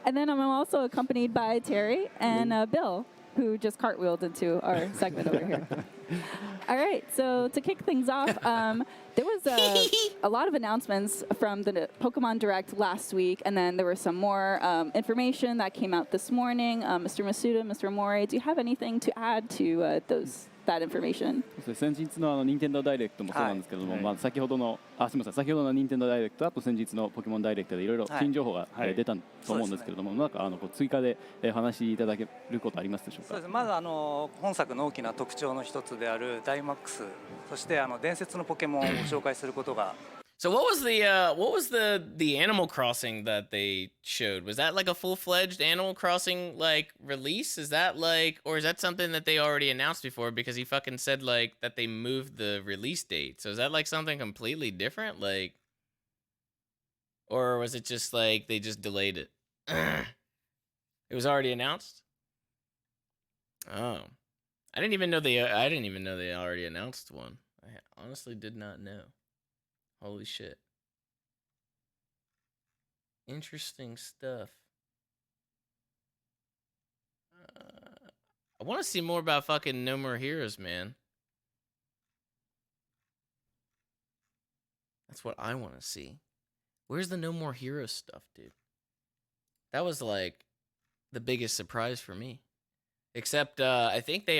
And then I'm also accompanied by Terry and Bill, who just cartwheeled into our segment over here. All right, so to kick things off, there was a lot of announcements from the Pokemon Direct last week, and then there was some more information that came out this morning. Mr. Masuda, Mr. Amori, do you have anything to add to that information? 先日の任天堂ダイレクトもそうなんですけれども、先ほどの先ほどの任天堂ダイレクト、あと先日のポケモンダイレクトでいろいろ新情報が出たと思うんですけれども、なんか追加でお話しいただけることありますでしょうか。そうです。まず本作の大きな特徴の一つであるダイマックス、そして伝説のポケモンをご紹介することが。So what was the Animal Crossing that they showed? Was that like a full-fledged Animal Crossing like release? Is that like, or is that something that they already announced before? Because he fucking said like that they moved the release date. So is that like something completely different? Like, or was it just like they just delayed it? It was already announced. Oh, I didn't even know they already announced one. I honestly did not know. Holy shit. Interesting stuff. I want to see more about fucking No More Heroes, man. That's what I want to see. Where's the No More Heroes stuff, dude? That was like the biggest surprise for me. Except I think they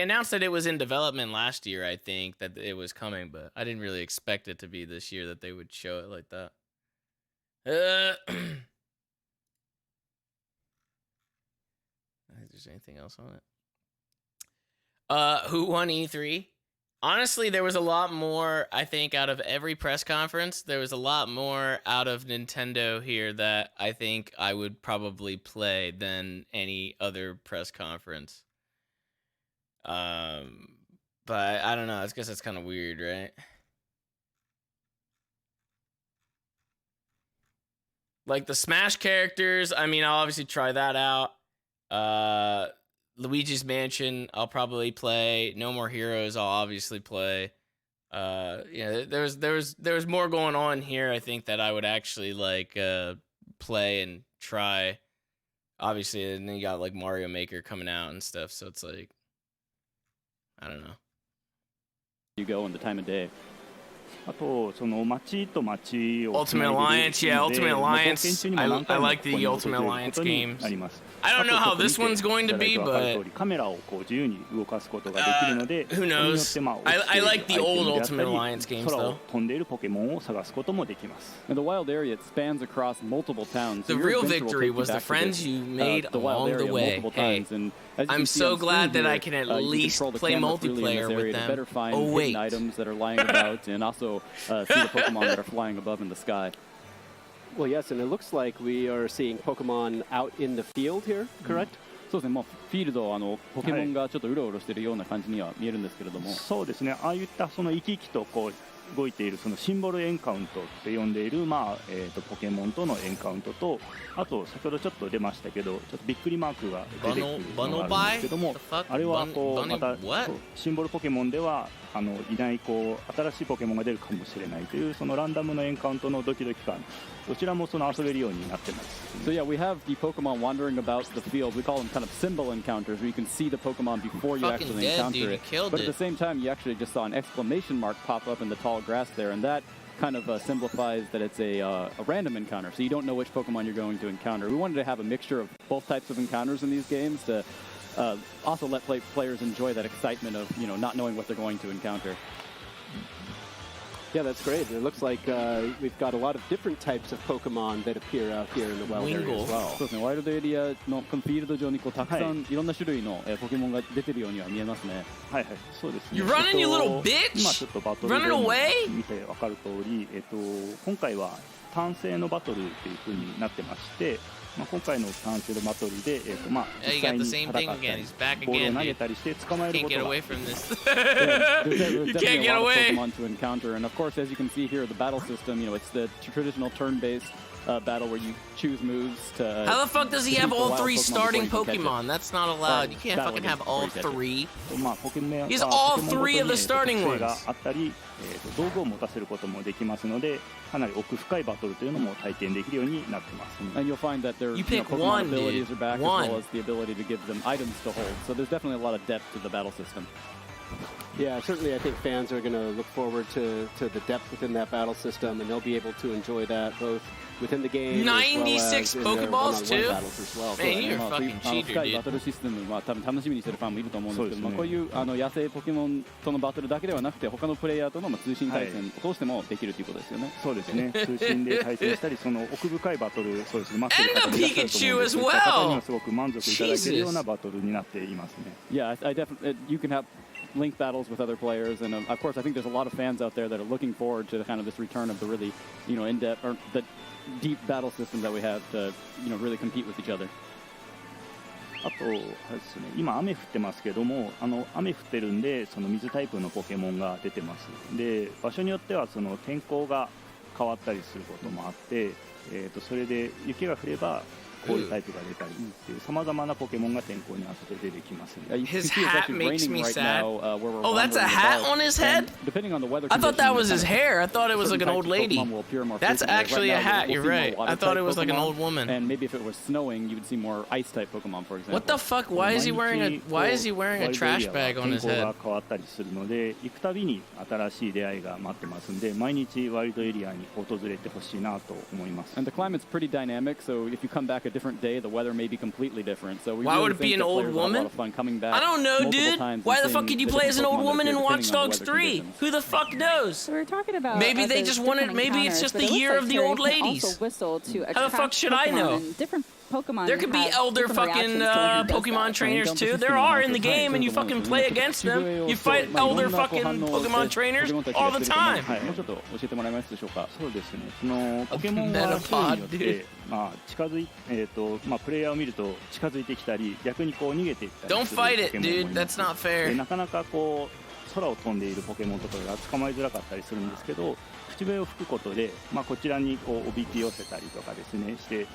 announced that it was in development last year, I think, that it was coming, but I didn't really expect it to be this year that they would show it like that. I think there's anything else on it. Who won E3? Honestly, there was a lot more, I think, out of every press conference. There was a lot more out of Nintendo here that I think I would probably play than any other press conference. But I don't know. I guess that's kind of weird, right? Like the Smash characters, I mean, I'll obviously try that out. Luigi's Mansion, I'll probably play. No More Heroes, I'll obviously play. Yeah, there was more going on here, I think, that I would actually like play and try. Obviously, and then you got like Mario Maker coming out and stuff, so it's like, I don't know. You go on the time of day. Ultimate Alliance, yeah, Ultimate Alliance. I like the Ultimate Alliance games. I don't know how this one's going to be, but who knows? I like the old Ultimate Alliance games, though. In the wild area, it spans across multiple towns. The real victory was the friends you made along the way. Hey, I'm so glad that I can at least play multiplayer with them. Better find hidden items that are lying about, and also see the Pokemon that are flying above in the sky. Well, yes, and it looks like we are seeing Pokemon out in the field here, correct? そうですね、フィールドポケモンがちょっとうろうろしているような感じには見えるんですけれども。そうですね。ああいったその生き生きとこう動いているそのシンボルエンカウントって呼んでいるポケモンとのエンカウントと、あと先ほどちょっと出ましたけど、ちょっとびっくりマークが出てくるのがあるんですけども、あれはこうまたシンボルポケモンではいないこう新しいポケモンが出るかもしれないというそのランダムのエンカウントのドキドキ感、どちらもその遊べるようになってます。So yeah, we have the Pokemon wandering about the field. We call them kind of symbol encounters, where you can see the Pokemon before you actually encounter it. But at the same time, you actually just saw an exclamation mark pop up in the tall grass there, and that kind of simplifies that it's a random encounter, so you don't know which Pokemon you're going to encounter. We wanted to have a mixture of both types of encounters in these games to also let players enjoy that excitement of not knowing what they're going to encounter. Yeah, that's great. It looks like we've got a lot of different types of Pokemon that appear out here in the wild area as well. そうですね、ワイルドエリアのこのフィールド上にたくさんいろんな種類のポケモンが出てるようには見えますね。はいはい、そうですね。 You running, you little bitch! 今ちょっとバトルで見てわかる通り、今回は単性のバトルという風になってまして。今回の単性のバトルで、実際に戦ったり、ボールを投げたりして捕まえることができます。You can't get away. Pokemon to encounter, and of course, as you can see here, the battle system, it's the traditional turn-based battle where you choose moves to. How the fuck does he have all three starting Pokemon? That's not allowed. You can't fucking have all three. He's all three of the starting ones. 道具を持たせることもできますので、かなり奥深いバトルというのも体験できるようになってます。And you'll find that their Pokemon abilities are back, as well as the ability to give them items to hold. So there's definitely a lot of depth to the battle system. Yeah, certainly I think fans are going to look forward to the depth within that battle system, and they'll be able to enjoy that both within the game 96 as well as Pokeballs too? battles as well. Man, you're a fucking cheater, 深いバトルシステムは多分楽しみにしてるファンもいると思うんですけど、こういう野生ポケモンとのバトルだけではなくて、他のプレイヤーとの通信対戦を通してもできるということですよね。そうですね。通信で対戦したり、その奥深いバトル、そうですね。待ってる方もいらっしゃると思うので、そういった方にもすごく満足いただけるようなバトルになっていますね。Yeah, I definitely you can have link battles with other players, and of course I think there's a lot of fans out there that are looking forward to kind of this return of the really in-depth or the deep battle system that we have to really compete with each other. あとですね、今雨降ってますけども、雨降ってるんでその水タイプのポケモンが出てます。で、場所によってはその天候が変わったりすることもあって、それで雪が降ればこういうタイプが出たりっていう様々なポケモンが天候に合わせて出てきますね。His hat makes me sad. Oh, that's a hat on his head? I thought that was his hair. I thought it was like an old lady. That's actually a hat. You're right. I thought it was like an old woman. And maybe if it was snowing, you would see more ice type Pokemon, for example. What the fuck? Why is he wearing a trash bag on his head? 天候が変わったりするので、行くたびに新しい出会いが待ってますんで、毎日ワイルドエリアに訪れてほしいなと思います。And the climate's pretty dynamic, so if you come back a different day, the weather may be completely different. So we Why really would it be an old woman? I don't know, dude. Why the fuck could you play as an old woman in Watch Dogs 3? Who the fuck knows? So we're talking about maybe they just wanted. Maybe it's just the year of the old ladies. How the fuck should I know? Different Pokemon. There could be elder fucking Pokemon trainers too. There are in the game, and you fucking play against them. You fight elder fucking Pokemon trainers all the time. もうちょっと教えてもらえますでしょうか。そうですね。そのポケモンは種類によって近づいプレイヤーを見ると近づいてきたり逆にこう逃げていったりするポケモンもいます。 Don't fight it, dude. That's not fair. なかなかこう空を飛んでいるポケモンとかが捕まえづらかったりするんですけど、口笛を吹くことでこちらにこうおびき寄せたりとかですねして。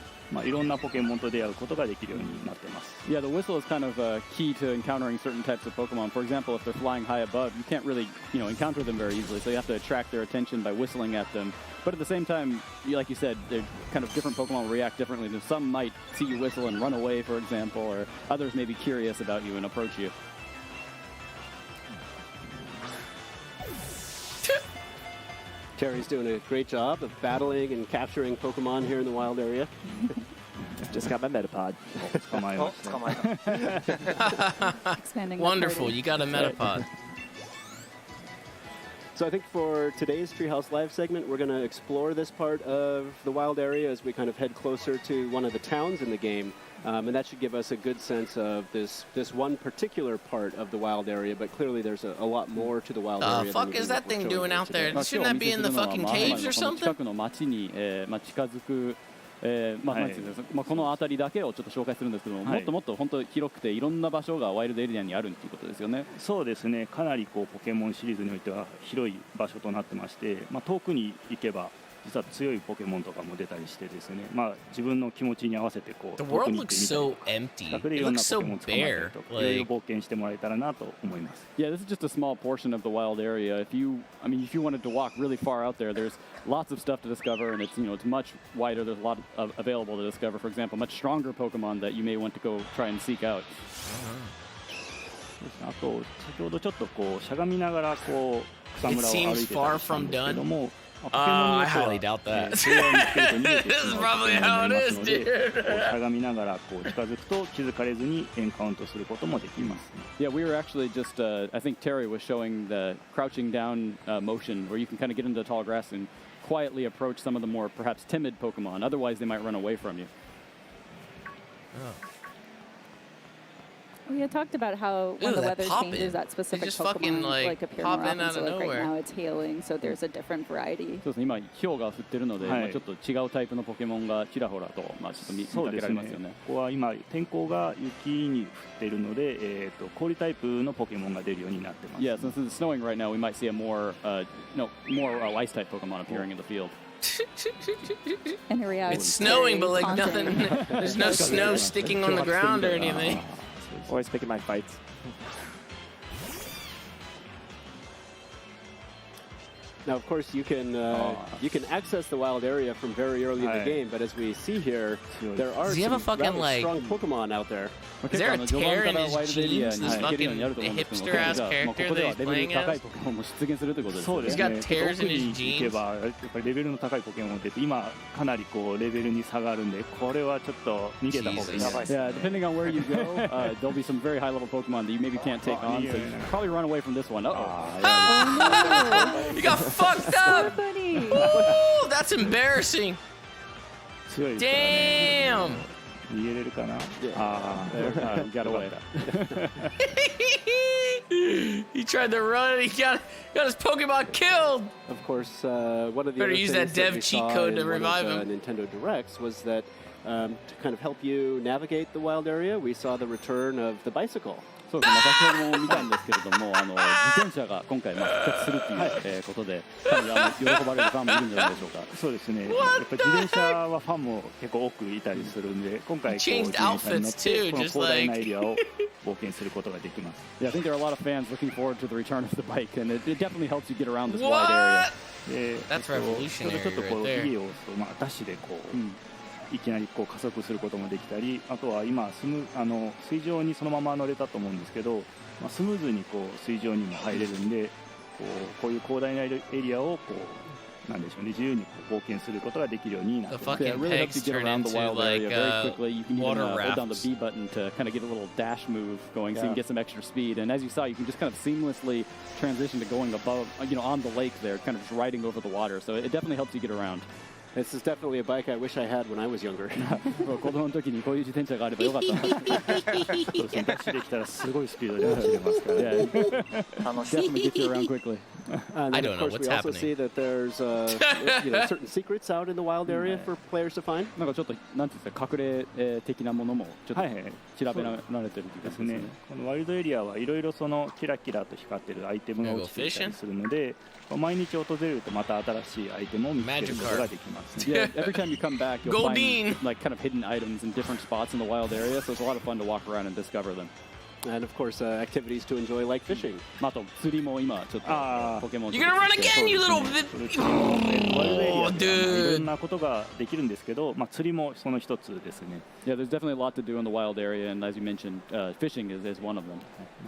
いろんなポケモンと出会うことができるようになってます。Yeah, the whistle is kind of key to encountering certain types of Pokemon. For example, if they're flying high above, you can't really, encounter them very easily. So you have to attract their attention by whistling at them. But at the same time, like you said, they're kind of different Pokemon react differently. Some might see you whistle and run away, for example, or others may be curious about you and approach you. Terry's doing a great job of battling and capturing Pokemon here in the wild area. Just got my Metapod. Expanding. Wonderful, you got a Metapod. So I think for today's Treehouse Live segment, we're going to explore this part of the wild area as we kind of head closer to one of the towns in the game. And that should give us a good sense of this one particular part of the wild area, but clearly there's a lot more to the wild area. Fuck is that thing doing out there? Shouldn't that be in the fucking caves or something? この辺りだけをちょっと紹介するんですけども、もっともっと本当広くていろんな場所がワイルドエリアにあるっていうことですよね。そうですね。かなりこうポケモンシリーズにおいては広い場所となってまして、遠くに行けば実は強いポケモンとかも出たりしてですね。自分の気持ちに合わせてこう The world looks so empty. It looks so bare. いろいろ冒険してもらえたらなと思います。Yeah, this is just a small portion of the wild area. If you wanted to walk really far out there, there's lots of stuff to discover, and it's much wider. There's a lot available to discover. For example, much stronger Pokemon that you may want to go try and seek out. あと先ほどちょっとこうしゃがみながらこう草むらを歩いてたりしたんですけども。I highly doubt that. This is probably how it is, dude. しゃがみながらこう近づくと気づかれずにエンカウントすることもできます。Yeah, we were actually just. I think Terry was showing the crouching down motion, where you can kind of get into the tall grass and quietly approach some of the more perhaps timid Pokemon. Otherwise, they might run away from you. We had talked about how when the weather changes, that specific Pokemon like appear more often. So like right now it's hailing, so there's a different variety. そうですね。今氷が降ってるので、ちょっと違うタイプのポケモンがちらほらとちょっと見かけられますよね。ここは今天候が雪に降っているので、氷タイプのポケモンが出るようになってます。Yeah, since it's snowing right now, we might see a more ice type Pokemon appearing in the field. And here we have it's snowing, but like nothing. There's no snow sticking on the ground or anything. Always picking my fights. Now, of course, you can access the wild area from very early in the game, but as we see here, there are some rather strong Pokemon out there. Is there a tear in his jeans? This fucking hipster-ass character that he's playing as? He's got tears in his jeans. やっぱりレベルの高いポケモンって今かなりこうレベルに差があるんで、これはちょっと逃げた方がいい。Yeah, depending on where you go, there'll be some very high-level Pokemon that you maybe can't take on, so you should probably run away from this one. You got fucked up! Ooh, that's embarrassing. Damn! 逃げれるかな? Got away. He tried to run. He got his Pokemon killed. Of course, one of the better other use things that dev cheat code to revive him. Nintendo Directs was that to kind of help you navigate the wild area, we saw the return of the bicycle. そうですね。先ほども見たんですけれども、自転車が今回復活するということで、かなり喜ばれるファンもいるんじゃないでしょうか。そうですね。やっぱり自転車はファンも結構多くいたりするんで、今回こう自転車に乗ってこの広大なエリアを冒険することができます。Yeah, I think there are a lot of fans looking forward to the return of the bike, and it definitely helps you get around this wide area. That's revolutionary ちょっとこう right there. いい要素、ダッシュでこう。いきなりこう加速することもできたり、あとは今水上にそのまま乗れたと思うんですけど、スムーズにこう水上にも入れるんで、こういう広大なエリアをこうなんでしょうね、自由にこう冒険することができるようになってます。The fucking pegs turn into like water hold down the rafts. B button to kind of get a little dash move going, so you can get some extra speed. And as you saw, you can just kind of seamlessly transition to going above, on the lake there, kind of just riding over the water. So it definitely helps you get around. This is definitely a bike I wish I had when I was younger. 子供の時にこういう自転車があればよかったな。そうですね。ダッシュできたらすごいスピードで走れますから。Definitely get you around quickly. And I then, don't know of course, what's we also happening. see that there's certain secrets out in the wild area for players to find. なんかちょっとなんていうんですか、隠れ的なものもちょっと調べられてる気がしますね。このワイルドエリアはいろいろそのキラキラと光ってるアイテムが落ちていたりするので、毎日訪れるとまた新しいアイテムを見つけることができます。Yeah, every time you come back, you'll find like kind of hidden items in different spots in the wild area, so it's a lot of fun to walk around and discover them. And of course, activities to enjoy like fishing. あと釣りも今ちょっとポケモン You're gonna run again, you little bit. い dude. ろんなことができるんですけど、釣りもその一つですね。Yeah, there's definitely a lot to do in the wild area, and as you mentioned, fishing is one of them.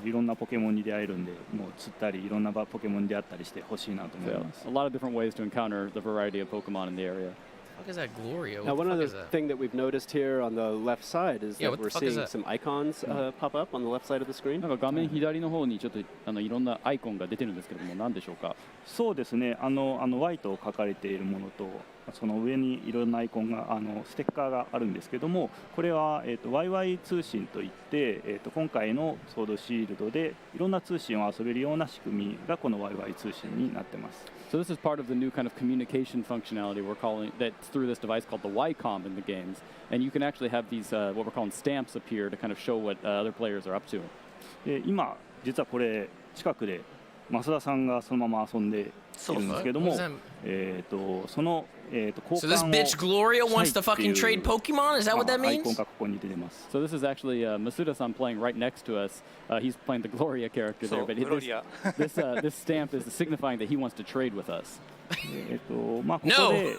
いろんなポケモンに出会えるんで、もう釣ったりいろんなポケモンに出会ったりしてほしいなと思います。A lot of different ways to encounter the variety of Pokemon in the area. What is that Gloria? Now, What one the fuck other is that? thing that we've noticed here on the left side is Yeah, that what the we're fuck is seeing that? some icons pop up on the left side of the screen. なんか画面左の方にちょっといろんなアイコンが出てるんですけども、何でしょうか？そうですね。Y と書かれているものと、その上にいろんなアイコンがステッカーがあるんですけども、これはYY 通信といって、今回のソードシールドでいろんな通信を遊べるような仕組みがこの YY 通信になってます。So this is part of the new kind of communication functionality we're calling that's through this device called the YCOM in the games, and you can actually have these what we're calling stamps appear to kind of show what other players are up to. 今実はこれ近くで増田さんがそのまま遊んでいるんですけども、そのSo this bitch Gloria wants to fucking trade Pokemon? Is that what that アイ means? コンがここに出てます。 So this is actually Masuda-san playing right next to us. He's playing the Gloria character there, but this stamp is signifying that he wants to trade with us. ここで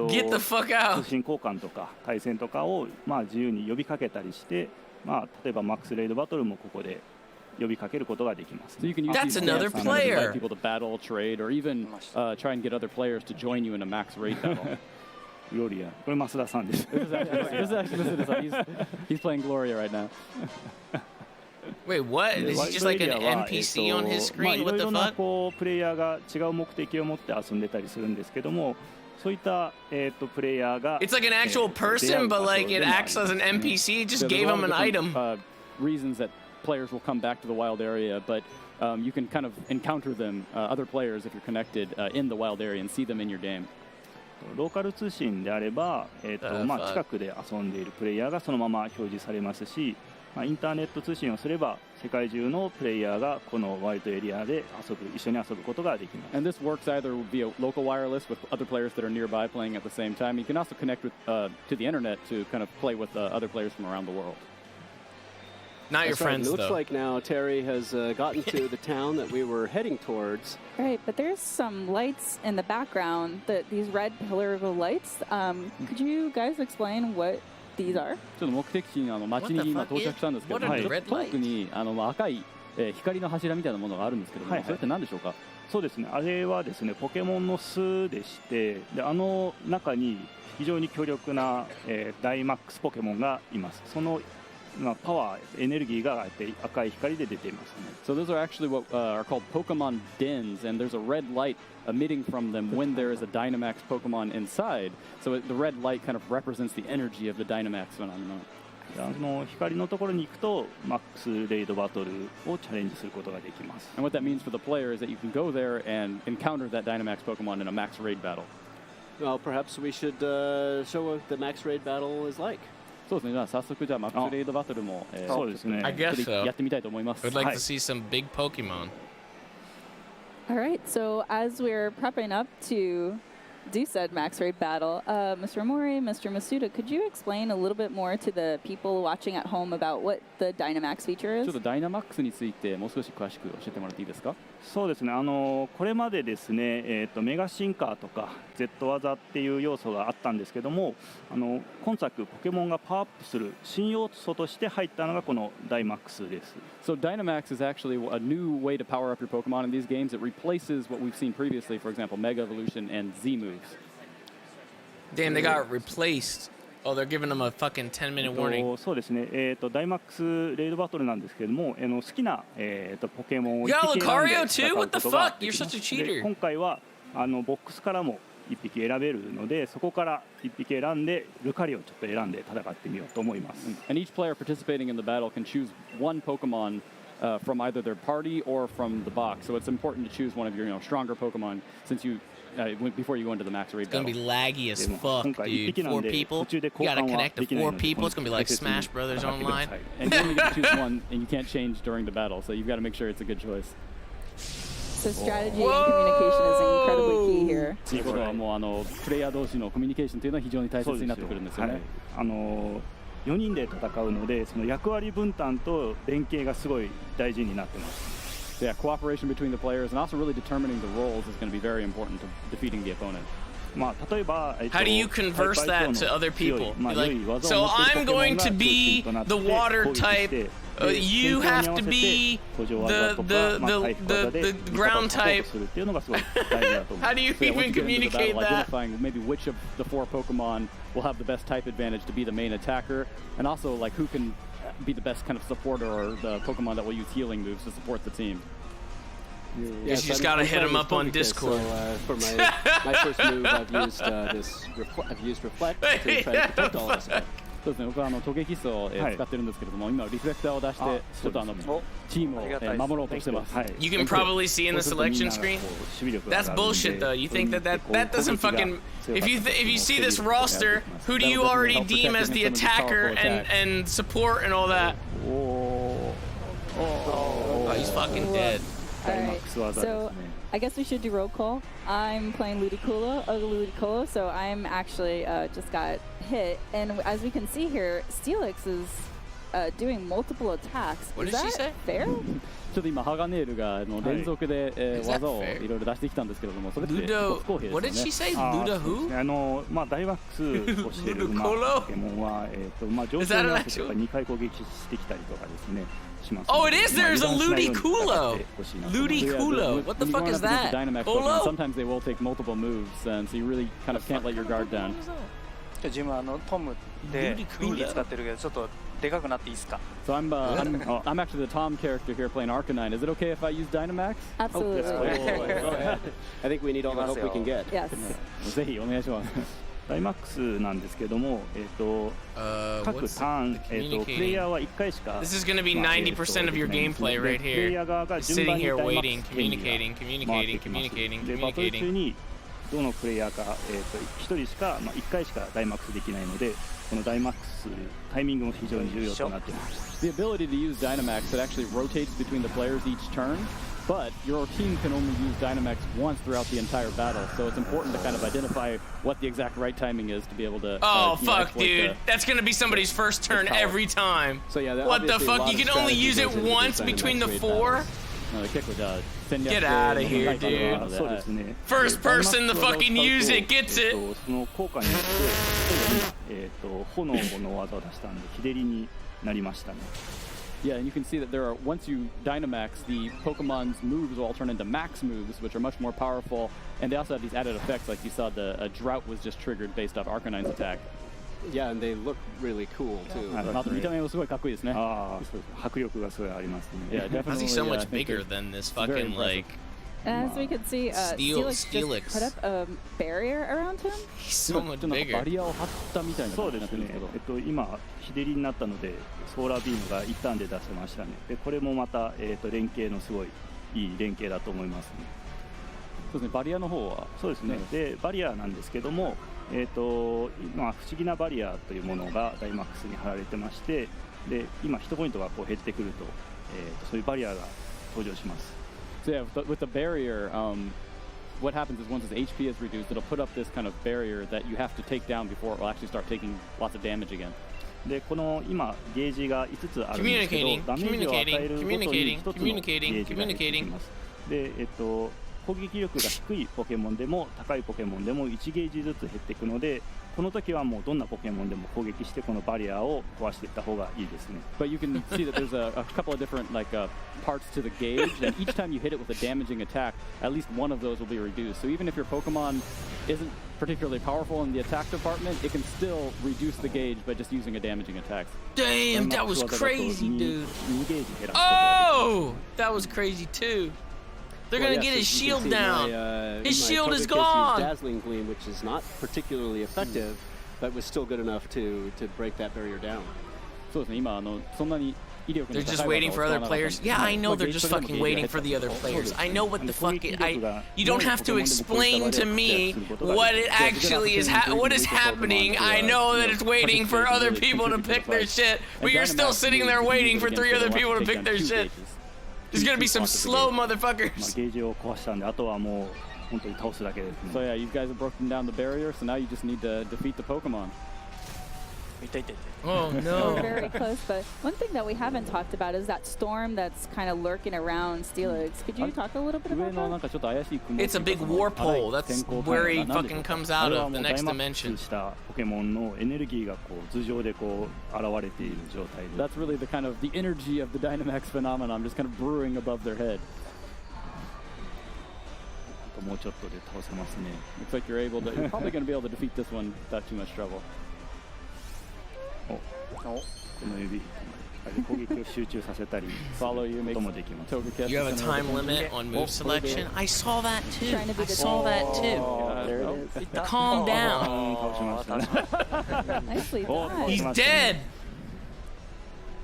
Get the fuck out! 通信交換とか対戦とかを自由に呼びかけたりして、例えばマックスレイドバトルもここで呼びかけることができます。 So you can use That's these another stamps to invite player. people to battle, trade, or even try and get other players to join you in a max raid battle. グロリア、これ増田さんです。This is actually Masuda-san. He's playing Gloria right now. Wait, what? Is he just like an NPC on his screen? い What ろい the ろな fuck? プレイヤーが違う目的を持って遊んでたりするんですけども、そういったプレイヤーが It's like an actual person, but like it acts as an NPC. Just Yeah, there's gave a lot him of an different, item. Reasons that players will come back to the wild area, but you can kind of encounter them, other players, if you're connected in the wild area and see them in your game. ローカル通信であれば、近くで遊んでいるプレイヤーがそのまま表示されますし、インターネット通信をすれば世界中のプレイヤーがこのワイルドエリアで一緒に遊ぶことができます。 And this works either via local wireless with other players that are nearby playing at the same time. You can also connect with, to the internet to kind of play with other players from around the world. Not your That's right. friends, It looks though. like now Terry has gotten to the town that we were heading towards. Right, but there's some lights in the background, these red pillar of lights. Could you guys explain what these are? ちょっと目的地に街に今到着したんですけど、 What are the red 遠くに赤い光の柱みたいなものがあるんですけども、それって何でしょうか？そうですね。あれはですね、ポケモンの巣でして、で中に非常に強力なダイマックスポケモンがいます。そのパワー、エネルギーが赤い光で出ていますね。So those are actually what are called Pokemon dens, and there's a red light emitting from them when there is a Dynamax Pokemon inside. So the red light kind of represents the energy of the Dynamax phenomenon. 光のところに行くとマックスレイドバトルをチャレンジすることができます。And what that means for the player is that you can go there and encounter that Dynamax Pokemon in a max raid battle. Well, perhaps we should show what the max raid battle is like. そうですね。じゃあ早速じゃあマックスレイドバトルもそうですね。I guess so. やってみたいと思います。I'd like to see some big Pokemon. All right, so as we're prepping up to do said max raid battle, Mr. Mori, Mr. Masuda, could you explain a little bit more to the people watching at home about what the Dynamax feature ちょっ is? とダイナマックスについてもう少し詳しく教えてもらっていいですか？そうですね。これまでですね、メガシンカーとか Z 技っていう要素があったんですけども、今作ポケモンがパワーアップする新要素として入ったのがこのダイマックスです。So Dynamax is actually a new way to power up your Pokemon in these games. It replaces what we've seen previously, for example, Mega Evolution and Z moves. Damn, they got replaced. Oh, they're giving them a fucking 10-minute warning. そうですね。ダイマックスレイドバトルなんですけれども、好きなポケモンを You got 一匹選んで Lucario 戦 too? う What こ the とが fuck? で You're きま such a す。で cheater. 今回はボックスからも一匹選べるので、そこから一匹選んでルカリオをちょっと選んで戦ってみようと思います。And each player participating in the battle can choose one Pokemon from either their party or from the box. So it's important to choose one of your stronger Pokemon since you before you go into the max raid It's gonna battle. be laggy as fuck, dude. 4 people. You gotta connect to 4 people. It's gonna be like Smash Brothers Online. And you only get to choose one, and you can't change during the battle. So you've got to make sure it's a good choice. So strategy and communication is incredibly key here. ということはもうプレイヤー同士のコミュニケーションというのは非常に大切になってくるんですよね。4人で戦うので、その役割分担と連携がすごい大事になってます。Yeah, cooperation between the players and also really determining the roles is going to be very important to defeating the opponent. まあ例えば How do you converse that to other people? Like, so I'm going to be the water type. You have to be the ground type. How do you even communicate that? Identifying maybe which of the 4 Pokemon will have the best type advantage to be the main attacker, and also like who can be the best kind of supporter or the Pokemon that will use healing moves to support the team. You just gotta hit him up on Discord. So for my first move, I've used Reflect to try to protect all of us. そうですね、僕は突撃室を使ってるんですけれども、今リフレクターを出して、ちょっとチームを守ろうとしてます。You can probably see in the selection screen. That's bullshit, though. You think that doesn't fucking. If you see this roster, who do you already deem as the attacker and support and all that? Oh, he's fucking dead. Alright, so I guess we should do roll call. I'm playing Ludicolo, so I'm actually just got hit. And as we can see here, Steelix is doing multiple attacks. What is did that she say? fair? ちょっと今ハガネールが連続で技をいろいろ出してきたんですけれども、それって不公平ですよね。What did she say? Luda who? まあダイワックスをしているポケモンはまあ状況に合わせて2回攻撃してきたりとかですね。Oh, it is! There's a Ludicolo! Ludicolo! What the fuck is that? Polo? Sometimes they will take multiple moves, and so you really kind of can't let your guard down. 自分トムでミンディ使ってるけどちょっとでかくなっていいですか So I'm actually the Tom character here playing Arcanine. Is it okay if I use Dynamax? Absolutely. Go ahead. I think we need all the help we can get. Yes. ぜひお願いします。ダイマックスなんですけども、各ターン、プレイヤーは1回しか。This is going to be 90% of your gameplay right here. Sitting here waiting, communicating. で、バトル中にどのプレイヤーか、1人しか、1回しかダイマックスできないので、このダイマックスタイミングも非常に重要となっています。The ability to use Dynamax that actually rotates between the players each turn. But your team can only use Dynamax once throughout the entire battle, so it's important to kind of identify what the exact right timing is to be able to. Oh fuck, dude! That's gonna be somebody's first turn every time. So yeah, what the fuck? You can only use it once between the 4? Get out of here, dude! First person to fucking use it gets it. その効果によって炎の技を出したんで日照りになりましたね。Yeah, and you can see that there are, once you Dynamax, the Pokemon's moves will all turn into max moves, which are much more powerful, and they also have these added effects, like you saw the drought was just triggered based off Arcanine's attack. Yeah, and they look really cool too. 見た目もすごいかっこいいですね。迫力がすごいありますね。Yeah, definitely. How's he so much bigger than this fucking like? And as we can see, Steelix just put up a barrier around him. He's so much bigger. バリアを張ったみたいなそうですね。今日照りになったのでソーラービームが一旦で出せましたね。でこれもまた連携のすごいいい連携だと思いますね。そうですね。バリアの方はそうですね。でバリアなんですけども、今不思議なバリアというものがダイマックスに貼られてまして、で今ヒットポイントがこう減ってくると、そういうバリアが登場します。So yeah, with the barrier, what happens is once its HP is reduced, it'll put up this kind of barrier that you have to take down before it will actually start taking lots of damage again. でこの今ゲージが5つあるんですけど、ダメージを与えるごとに1つのゲージが減ってきます。で攻撃力が低いポケモンでも高いポケモンでも1ゲージずつ減っていくので、この時はもうどんなポケモンでも攻撃してこのバリアを壊していった方がいいですね。But you can see that there's a couple of different parts to the gauge, and each time you hit it with a damaging attack, at least one of those will be reduced. So even if your Pokemon isn't particularly powerful in the attack department, it can still reduce the gauge by just using a damaging attack. Damn, that was crazy, dude. Oh, that was crazy too. They're gonna get his shield down. His shield is gone. Dazzling Gleam, which is not particularly effective, but was still good enough to break that barrier down. They're just waiting for other players. Yeah, I know they're just fucking waiting for the other players. I know what the fuck you don't have to explain to me what it actually is what is happening. I know that it's waiting for other people to pick their shit, but you're still sitting there waiting for 3 other people to pick their shit. There's gonna be some slow motherfuckers. So yeah, you guys have broken down the barrier, so now you just need to defeat the Pokemon. Oh no. We're very close, but one thing that we haven't talked about is that storm that's kind of lurking around Steelix. Could you talk a little bit about that? It's a big warp hole. That's where he fucking comes out of, the next dimension. That's really the kind of the energy of the Dynamax phenomenon, just kind of brewing above their head. Looks like you're probably going to be able to defeat this one without too much trouble. Follow you, make Togekiss. You have a time limit on move selection. I saw that too. I saw that too. Calm down. Nicely done. He's dead.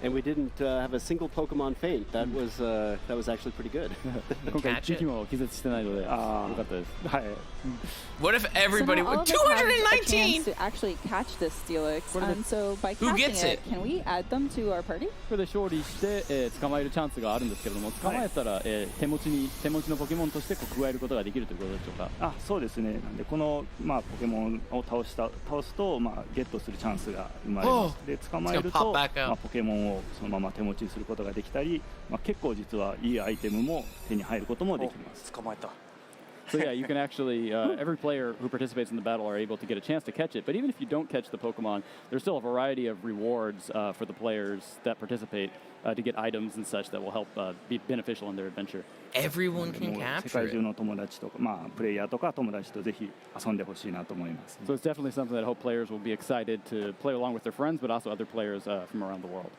And we didn't have a single Pokemon faint. That was actually pretty good. What if everybody so with 219 to actually catch this Steelix? So by Who catching gets it, can we add them to our party? これで勝利して、捕まえるチャンスがあるんですけれども、捕まえたら、手持ちのポケモンとして加えることができるということでしょうか。あ、そうですね。なんでこのポケモンを倒すとゲットするチャンスが生まれます。で捕まえるとポケモンをそのまま手持ちすることができたり、結構実はいいアイテムも手に入ることもできます。捕まえた。So yeah, you can actually, every player who participates in the battle are able to get a chance to catch it. But even if you don't catch the Pokemon, there's still a variety of rewards for the players that participate to get items and such that will help be beneficial in their adventure. Everyone can 世 capture 界 it. 中の友達とか、プレイヤーとか友達とぜひ遊んでほしいなと思います。 So it's definitely something that I hope players will be excited to play along with their friends, but also other players from around the world.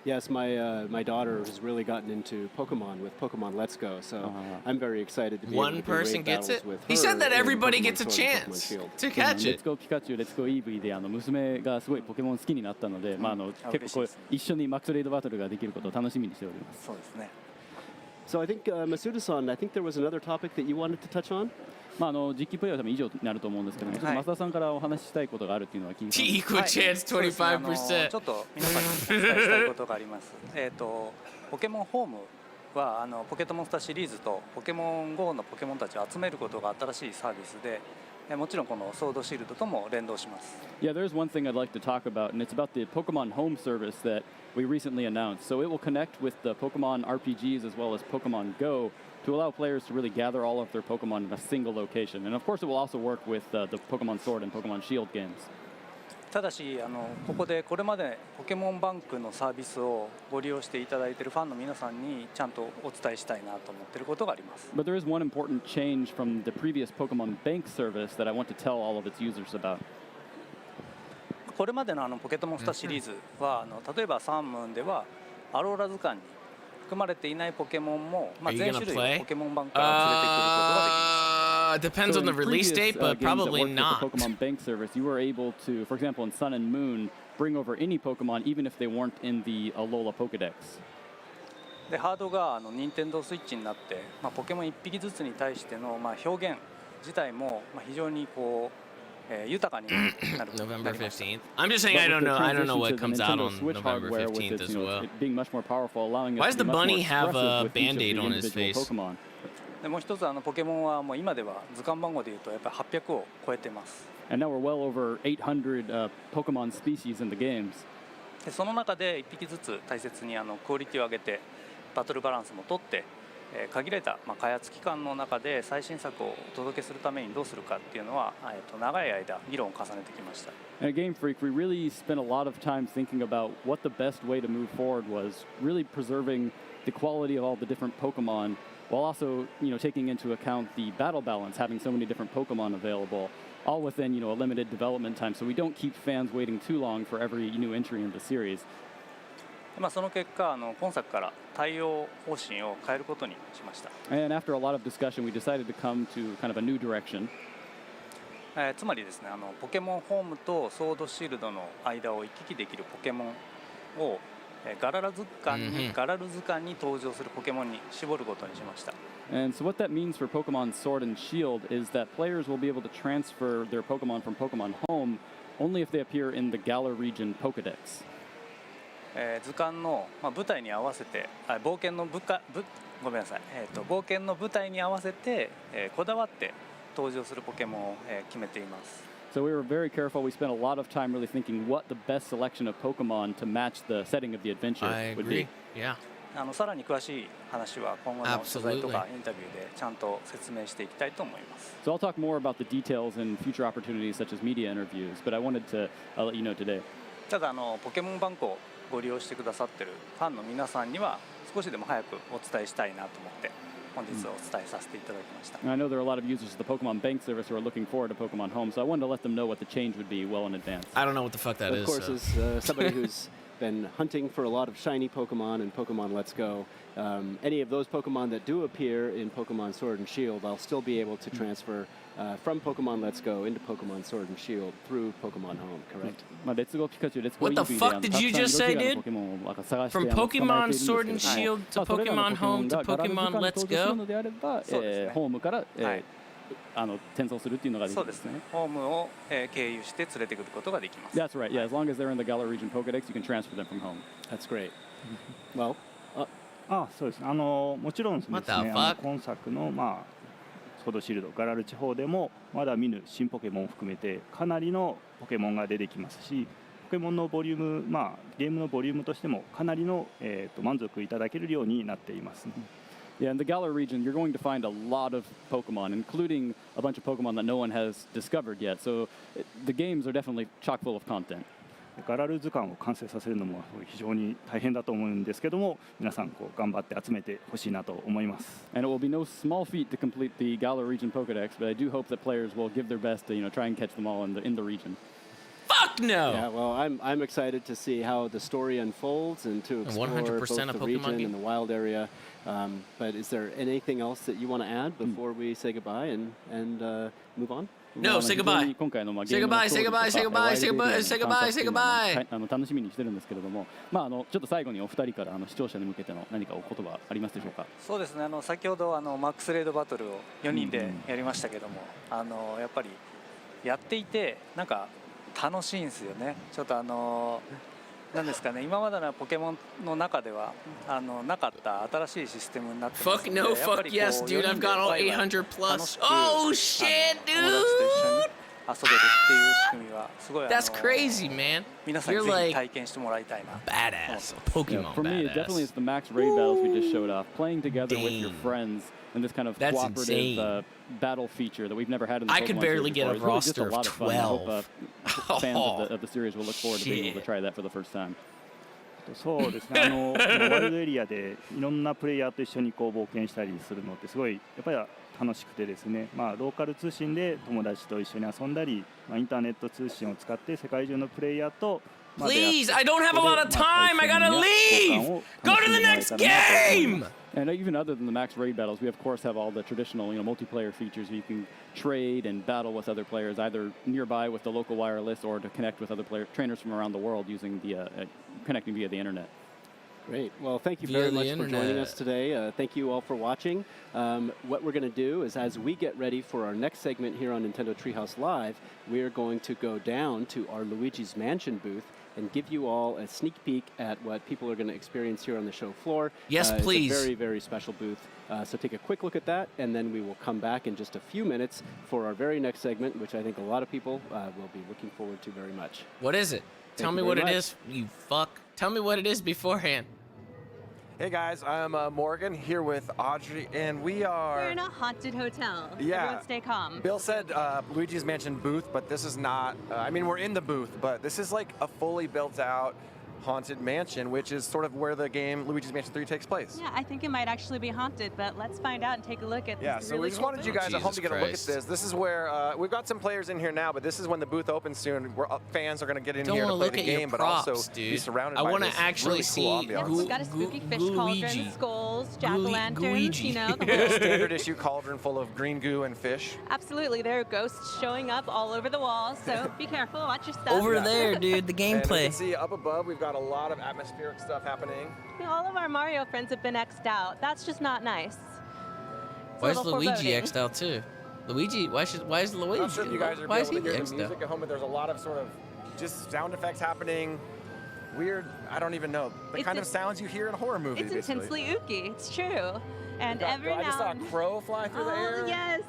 Yes, my daughter has really gotten into Pokemon with Pokemon Let's Go, so I'm very excited to be able to One do person raid gets battles it? with He her said that in everybody Pokemon gets a Sword and Pokemon chance Shield. to catch Let's it. Go Pikachu, Let's Go Eevee で娘がすごいポケモン好きになったので、結構こう一緒にマックスレイドバトルができることを楽しみにしております。そうですね。 So I think Masuda-san, I think there was another topic that you wanted to touch on. 実機プレイは多分以上になると思うんですけども、ちょっと増田さんからお話ししたいことがあるっていうのは聞いて Equal chance 25%. ちょっと皆さんにお伝えしたいことがあります。ポケモンホームはポケットモンスターシリーズとポケモン GO のポケモンたちを集めることが新しいサービスで、もちろんこのソードシールドとも連動します。Yeah, there's one thing I'd like to talk about, and it's about the Pokemon Home service that we recently announced. So it will connect with the Pokemon RPGs as well as Pokemon Go to allow players to really gather all of their Pokemon in a single location. And of course, it will also work with the Pokemon Sword and Pokemon Shield games. ただしここでこれまでポケモンバンクのサービスをご利用していただいているファンの皆さんにちゃんとお伝えしたいなと思っていることがあります。 But there is one important change from the previous Pokemon Bank service that I want to tell all of its users about. これまでのポケットモンスターシリーズは例えばサンムーンではアローラ図鑑に含まれていないポケモンも全種類ポケモンバンクから連れてくることができます。 Depends on the release date, but probably not. The Pokemon Bank service, you were able to, for example, in Sun and Moon, bring over any Pokemon, even if they weren't in the Alola Pokedex. でハードが任天堂スイッチになって、ポケモン1匹ずつに対しての表現自体も非常に豊かになる。November 15th. I'm just saying I don't know what comes out on November 15th as well. Why does the bunny have a band-aid on his face? でもう一つポケモンはもう今では図鑑番号でいうとやっぱり800を超えてます。And now we're well over 800 Pokemon species in the games. でその中で1匹ずつ大切にクオリティを上げてバトルバランスも取って、限られた開発期間の中で最新作をお届けするためにどうするかっていうのは長い間議論を重ねてきました。At Game Freak, we really spent a lot of time thinking about what the best way to move forward was, really preserving the quality of all the different Pokemon, while also, taking into account the battle balance, having so many different Pokemon available, all within, a limited development time, so we don't keep fans waiting too long for every new entry in the series. その結果、今作から対応方針を変えることにしました。And after a lot of discussion, we decided to come to kind of a new direction. つまりですね、ポケモンホームとソードシールドの間を行き来できるポケモンをガラル図鑑に登場するポケモンに絞ることにしました。And so what that means for Pokemon Sword and Shield is that players will be able to transfer their Pokemon from Pokemon Home only if they appear in the Galar region Pokedex. 図鑑の舞台に合わせて冒険の冒険の舞台に合わせてこだわって登場するポケモンを決めています。So we were very careful. We spent a lot of time really thinking what the best selection of Pokemon to match the setting of the adventure would be. Yeah. さらに詳しい話は今後の取材とかインタビューでちゃんと説明していきたいと思います。So I'll talk more about the details and future opportunities such as media interviews, but I wanted to let you know today. ただポケモンバンクをご利用してくださっているファンの皆さんには少しでも早くお伝えしたいなと思って本日お伝えさせていただきました。I know there are a lot of users of the Pokemon Bank service who are looking forward to Pokemon Home, so I wanted to let them know what the change would be well in advance. I don't know what the fuck that is. Of course, as somebody who's been hunting for a lot of shiny Pokemon in Pokemon Let's Go, any of those Pokemon that do appear in Pokemon Sword and Shield, I'll still be able to transfer from Pokemon Let's Go into Pokemon Sword and Shield through Pokemon Home, correct? What the fuck did you just say, dude? From Pokemon Sword and Shield to Pokemon Home to Pokemon Let's Go? ホームから転送するっていうのができるんですね。そうですね。ホームを経由して連れてくることができます。That's right. Yeah, as long as they're in the Galar region Pokédex, you can transfer them from home. That's great. Well, そうです。もちろんですね。今作のソードシールドガラル地方でもまだ見ぬ新ポケモンを含めてかなりのポケモンが出てきますし、ポケモンのボリューム、ゲームのボリュームとしてもかなりの満足いただけるようになっています。Yeah, in the Galar region, you're going to find a lot of Pokemon, including a bunch of Pokemon that no one has discovered yet. So the games are definitely chock full of content. ガラル図鑑を完成させるのも非常に大変だと思うんですけども、皆さん頑張って集めてほしいなと思います。And it will be no small feat to complete the Galar region Pokédex, but I do hope that players will give their best to try and catch them all in the region. Fuck no! Yeah, well, I'm excited to see how the story unfolds and to explore 100% both the region and the wild area. But is there anything else that you want to add before we say goodbye and move on? No, say goodbye. Say goodbye, say goodbye, say goodbye, say goodbye, say goodbye, say goodbye. 楽しみにしてるんですけれども、ちょっと最後にお二人から視聴者に向けての何かお言葉ありますでしょうか。そうですね。先ほどマックスレードバトルを4人でやりましたけども、やっぱりやっていてなんか楽しいんですよね。ちょっとなんですかね、今までのポケモンの中ではなかった新しいシステムになってますので、 Fuck no, fuck yes, dude. I've got all 800 plus. Oh shit, dude. 遊べるっていう仕組みはすごい That's crazy, man. 皆さんにぜひ体験してもらいたいな。Badass. Pokemon For me, it definitely is the max raid battles we just showed off. Playing together with your friends and this kind of cooperative battle feature that we've never had in the Pokemon I could barely get a roster of 12. I hope fans of the series will look forward to being able to try that for the first time. そうですね。ワイルドエリアでいろんなプレイヤーと一緒に冒険したりするのってすごいやっぱり楽しくてですね。ローカル通信で友達と一緒に遊んだり、インターネット通信を使って世界中のプレイヤーと Please, I don't have a lot of time. I gotta leave. Go to the next game. And even other than the max raid battles, we of course have all the traditional, multiplayer features where you can trade and battle with other players, either nearby with the local wireless or to connect with other trainers from around the world using the connecting via the internet. Great. Well, thank you very much for joining us today. Thank you all for watching. What we're going to do is, as we get ready for our next segment here on Nintendo Treehouse Live, we are going to go down to our Luigi's Mansion booth and give you all a sneak peek at what people are going to experience here on the show floor. Yes, please. It's a very, very special booth. So take a quick look at that, and then we will come back in just a few minutes for our very next segment, which I think a lot of people will be looking forward to very much. What is it? Tell me what it is, you fuck. Tell me what it is beforehand. Hey guys, I'm Morgan here with Audrey, and we're in a haunted hotel. Yeah. Everyone stay calm. Bill said Luigi's Mansion booth, but this is not. I mean, we're in the booth, but this is like a fully built out haunted mansion, which is sort of where the game Luigi's Mansion 3 takes place. Yeah, I think it might actually be haunted, but let's find out and take a look at this. Yeah, so really we just cool wanted you booth. guys at home to get a look at this. This is where we've got some players in here now, but this is when the booth opens soon. Where fans are going to get in here to play the game, but also be surrounded by this really cool ambiance. We've got a spooky fish cauldron, skulls, jack-o'-lanterns, you know. The whole standard issue cauldron full of green goo and fish. Absolutely, there are ghosts showing up all over the walls, so be careful, watch your stuff. Over there, dude, the gameplay. And you can see up above, we've got a lot of atmospheric stuff happening. All of our Mario friends have been X'd out. That's just not nice. Why is Luigi X'd out too? Luigi, why is Luigi? I'm not sure if you guys are why able to hear the X'd music out? at home, but there's a lot of sort of just sound effects happening. Weird, I don't even know. The kind of sounds you hear in a horror movie, It's basically. intensely ooky, it's true. And every now I just saw a crow fly through the air. Yes.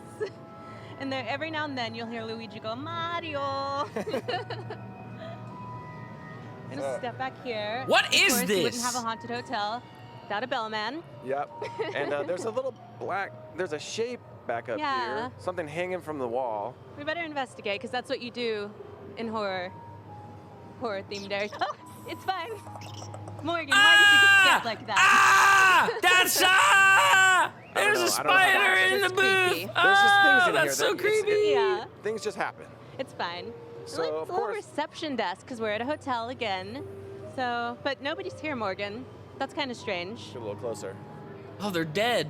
And then every now and then you'll hear Luigi go, Mario! Gonna step back here. What of is course, this? You wouldn't have a haunted hotel without a bellman. Yep. And there's a little there's a shape back up Yeah. here. Something hanging from the wall. We better investigate, because that's what you do in horror-themed areas. Oh, it's fine. Morgan, why did you get scared like that? That's there's a spider in the booth. There's just things in that's here. so creepy. Yeah. Things just happen. It's fine. So, It's of a little course- reception desk, because we're at a hotel again. So, but nobody's here, Morgan. That's kind of strange. Get a little closer. Oh, they're dead.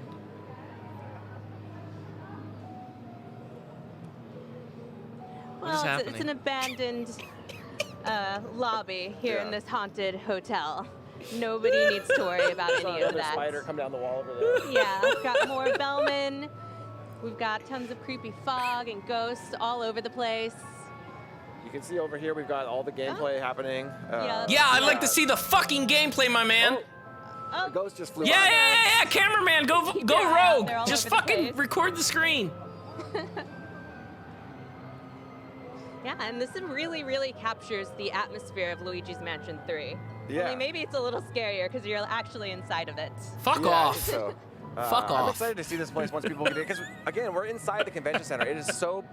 What is Well, happening? it's an abandoned lobby here in this haunted hotel. Nobody needs to worry about any of that. Spider come down the wall over there. Yeah, we've got more bellmen. We've got tons of creepy fog and ghosts all over the place. You can see over here we've got all the gameplay happening. Yeah, I'd like to see the fucking gameplay, my man. Oh. The ghost just flew Yeah, by. yeah, cameraman, go Yeah, rogue. they're all Just over the fucking place. record the screen. Yeah, and this really, really captures the atmosphere of Luigi's Mansion 3. Yeah. Only maybe it's a little scarier because you're actually inside of it. Fuck Yeah, off. So, Fuck I'm off. excited to see this place once people get in, because again, we're inside the convention center. It is so,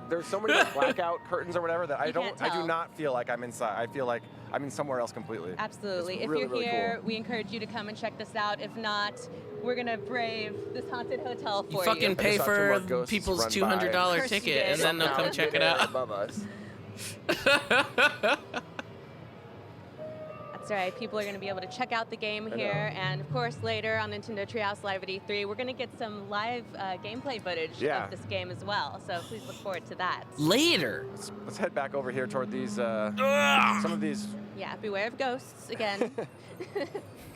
there's so many like, blackout curtains or whatever that I do tell. not feel like I'm inside. I feel like I'm in somewhere else completely. Absolutely. It's If really, you're really here, cool. we encourage you to come and check this out. If not, we're gonna brave this haunted hotel for You fucking pay just saw two more for ghosts people's run $200 by. Of course you ticket, did. and then they'll Somehow come check it they're out. above us. That's right. People are going to be able to check out the game I know. here, and of course later on Nintendo Treehouse Live at E3, we're going to get some live gameplay footage Yeah. of this game as well. So please look forward to that. Later. Let's head back over here toward these, some of these. Yeah, beware of ghosts again.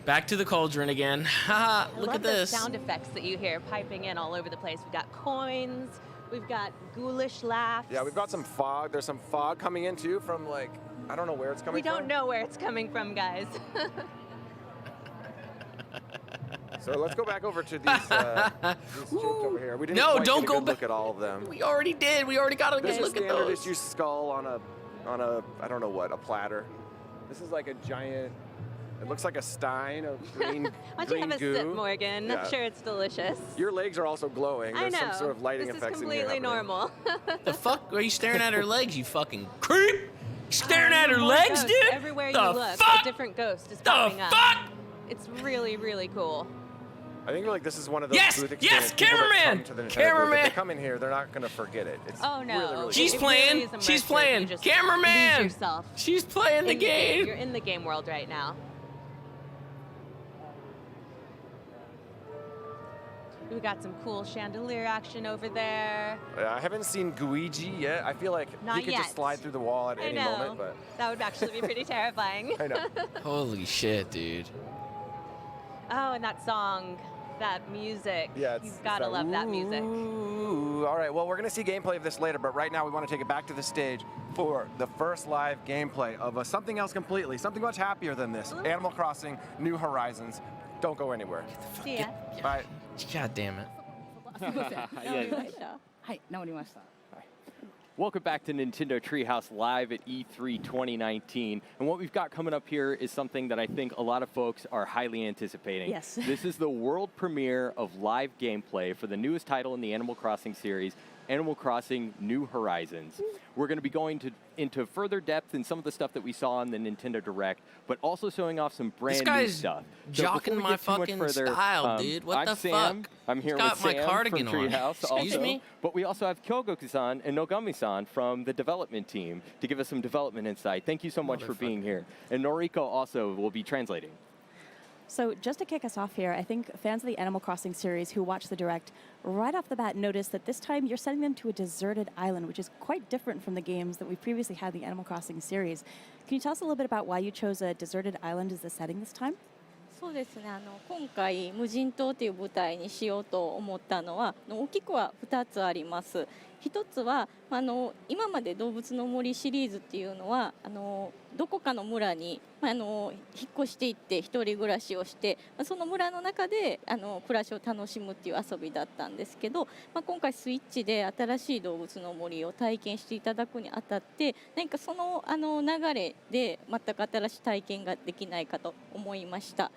Back to the cauldron again. Haha, I look love at the this. sound effects that you hear piping in all over the place. We've got coins. We've got ghoulish laughs. Yeah, we've got some fog. There's some fog coming in too from like, I don't know where it's coming We from. don't know where it's coming from, guys. So let's go back over to these shapes over here. We didn't No, quite don't get a go good back. look at all of them. We already did. We already got a There's good a look at standard those. issue skull on a I don't know what, a platter. This is like a giant. It looks like a stein of green Why don't green you have a goo. sip, Morgan? Yeah. I'm sure it's delicious. Your legs are also glowing. I There's know. some sort of lighting this effects is in here. completely happening. normal. The fuck? Are you staring at her legs, you fucking creep? You staring at her More legs, ghosts. dude? Everywhere The you look, fuck? a different ghost is The popping up. fuck? It's really, really cool. I think like this is one of those Yes, booth yes, experience people that cameraman! come to the Nintendo booth. If Cameraman! they come in here, they're not gonna forget it. It's Oh no! really, really She's cool. It really playing. is immersive. She's playing. You just Cameraman! lose yourself She's playing the in game. You're in the game world right now. We got some cool chandelier action over there. I haven't seen Guigi yet. I feel like Not he could yet. just slide through the wall at I any know. moment, but That would actually be pretty terrifying. I know. Holy shit, dude. Oh, and that song, that music. Yeah, You've got to love that music. Ooh, all right, well, we're going to see gameplay of this later, but right now we want to take it back to the stage for the first live gameplay of something else completely, something much happier than this. Animal Crossing New Horizons. Don't go anywhere. See ya. Bye. God damn it. Welcome back to Nintendo Treehouse Live at E3 2019. And what we've got coming up here is something that I think a lot of folks are highly anticipating. Yes. This is the world premiere of live gameplay for the newest title in the Animal Crossing series, Animal Crossing New Horizons. We're going to be going into further depth in some of the stuff that we saw on the Nintendo Direct, but also showing off some brand new guy's stuff. jocking before we my get too much fucking further, style, dude. What I'm the Sam. fuck? I'm here He's got with my Sam cardigan from on. Treehouse. Excuse also. me? But we also have Kyogoku-san and Nogami-san from the development team to give us some development insight. Thank you so much for being here. And Noriko also will be translating. So just to kick us off here, I think fans of the Animal Crossing series who watch the Direct right off the bat notice that this time you're sending them to a deserted island, which is quite different from the games that we've previously had in the Animal Crossing series. Can you tell us a little bit about why you chose a deserted island as the setting this time? そうですね、今回無人島という舞台にしようと思ったのは大きくは2つあります。一つは、今まで動物の森シリーズっていうのはどこかの村に、引っ越していって一人暮らしをして、その村の中で暮らしを楽しむっていう遊びだったんですけど、今回スイッチで新しい動物の森を体験していただくにあたって、何かその流れで全く新しい体験ができないかと思いました。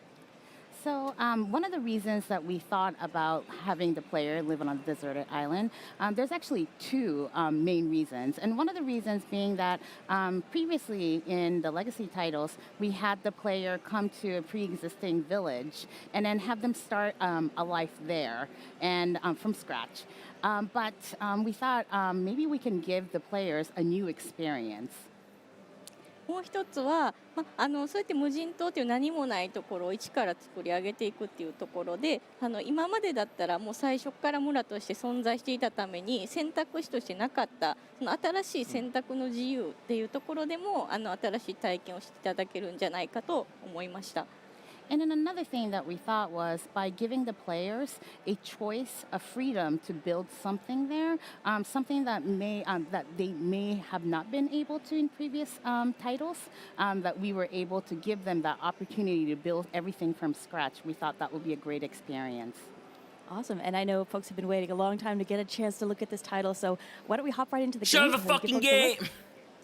So one of the reasons that we thought about having the player live on a deserted island, there's actually two main reasons. And one of the reasons being that previously in the legacy titles, we had the player come to a pre-existing village and then have them start a life there and from scratch. But we thought maybe we can give the players a new experience. もう一つは、そうやって無人島という何もないところを一から作り上げていくっていうところで、今までだったらもう最初から村として存在していたために選択肢としてなかったその新しい選択の自由っていうところでも新しい体験をしていただけるんじゃないかと思いました。And then another thing that we thought was by giving the players a choice, a freedom to build something there, something that they may have not been able to in previous titles, that we were able to give them that opportunity to build everything from scratch. We thought that would be a great experience. Awesome. And I know folks have been waiting a long time to get a chance to look at this title, so why don't we hop right into the game? Shut the fucking game!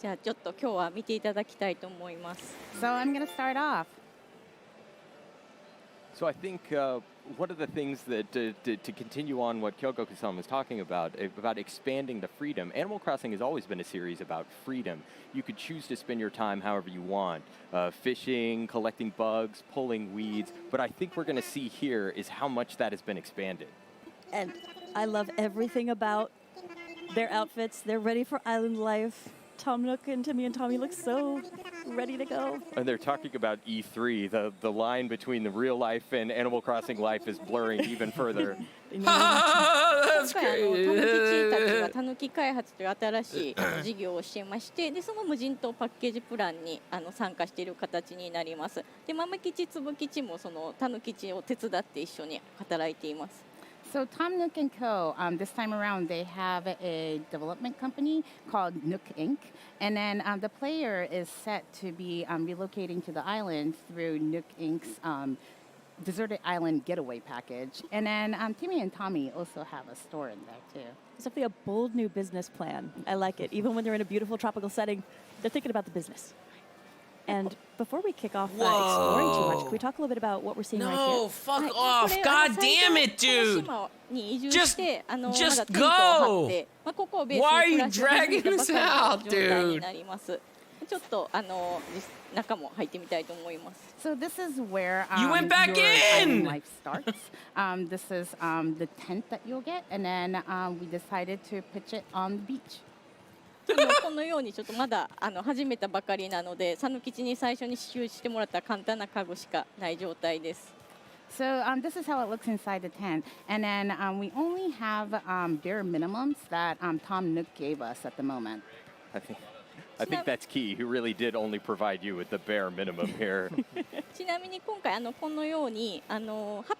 じゃあちょっと今日は見ていただきたいと思います。So I'm going to start off. So I think one of the things that to continue on what Kyogoku-san was talking about expanding the freedom, Animal Crossing has always been a series about freedom. You could choose to spend your time however you want, fishing, collecting bugs, pulling weeds, but I think we're going to see here is how much that has been expanded. And I love everything about their outfits. They're ready for island life. Tom Nook and Timmy and Tommy look so ready to go. And they're talking about E3. The line between the real life and Animal Crossing life is blurring even further. That's great. タヌキチたちはタヌキ開発という新しい事業をしていまして、でその無人島パッケージプランに参加している形になります。で豆吉、粒吉もそのタヌキチを手伝って一緒に働いています。So Tom Nook & Co., this time around, they have a development company called Nook Inc. And then the player is set to be relocating to the island through Nook Inc.'s Deserted Island Getaway Package. And then Timmy and Tommy also have a store in there, too. It's definitely a bold new business plan. I like it. Even when they're in a beautiful tropical setting, they're thinking about the business. And before we kick off exploring too much, can we talk a little bit about what we're seeing right here? No, fuck off. God damn it, dude. Just go. Why are you dragging us out, dude? So this is where you went back in. Life starts. This is the tent that you'll get, and then we decided to pitch it on the beach. このようにちょっとまだ始めたばかりなので、サヌ吉に最初に支給してもらった簡単な家具しかない状態です。So this is how it looks inside the tent, and then we only have bare minimums that Tom Nook gave us at the moment. I think that's key. He really did only provide you with the bare minimum here. ちなみに今回このようにハッ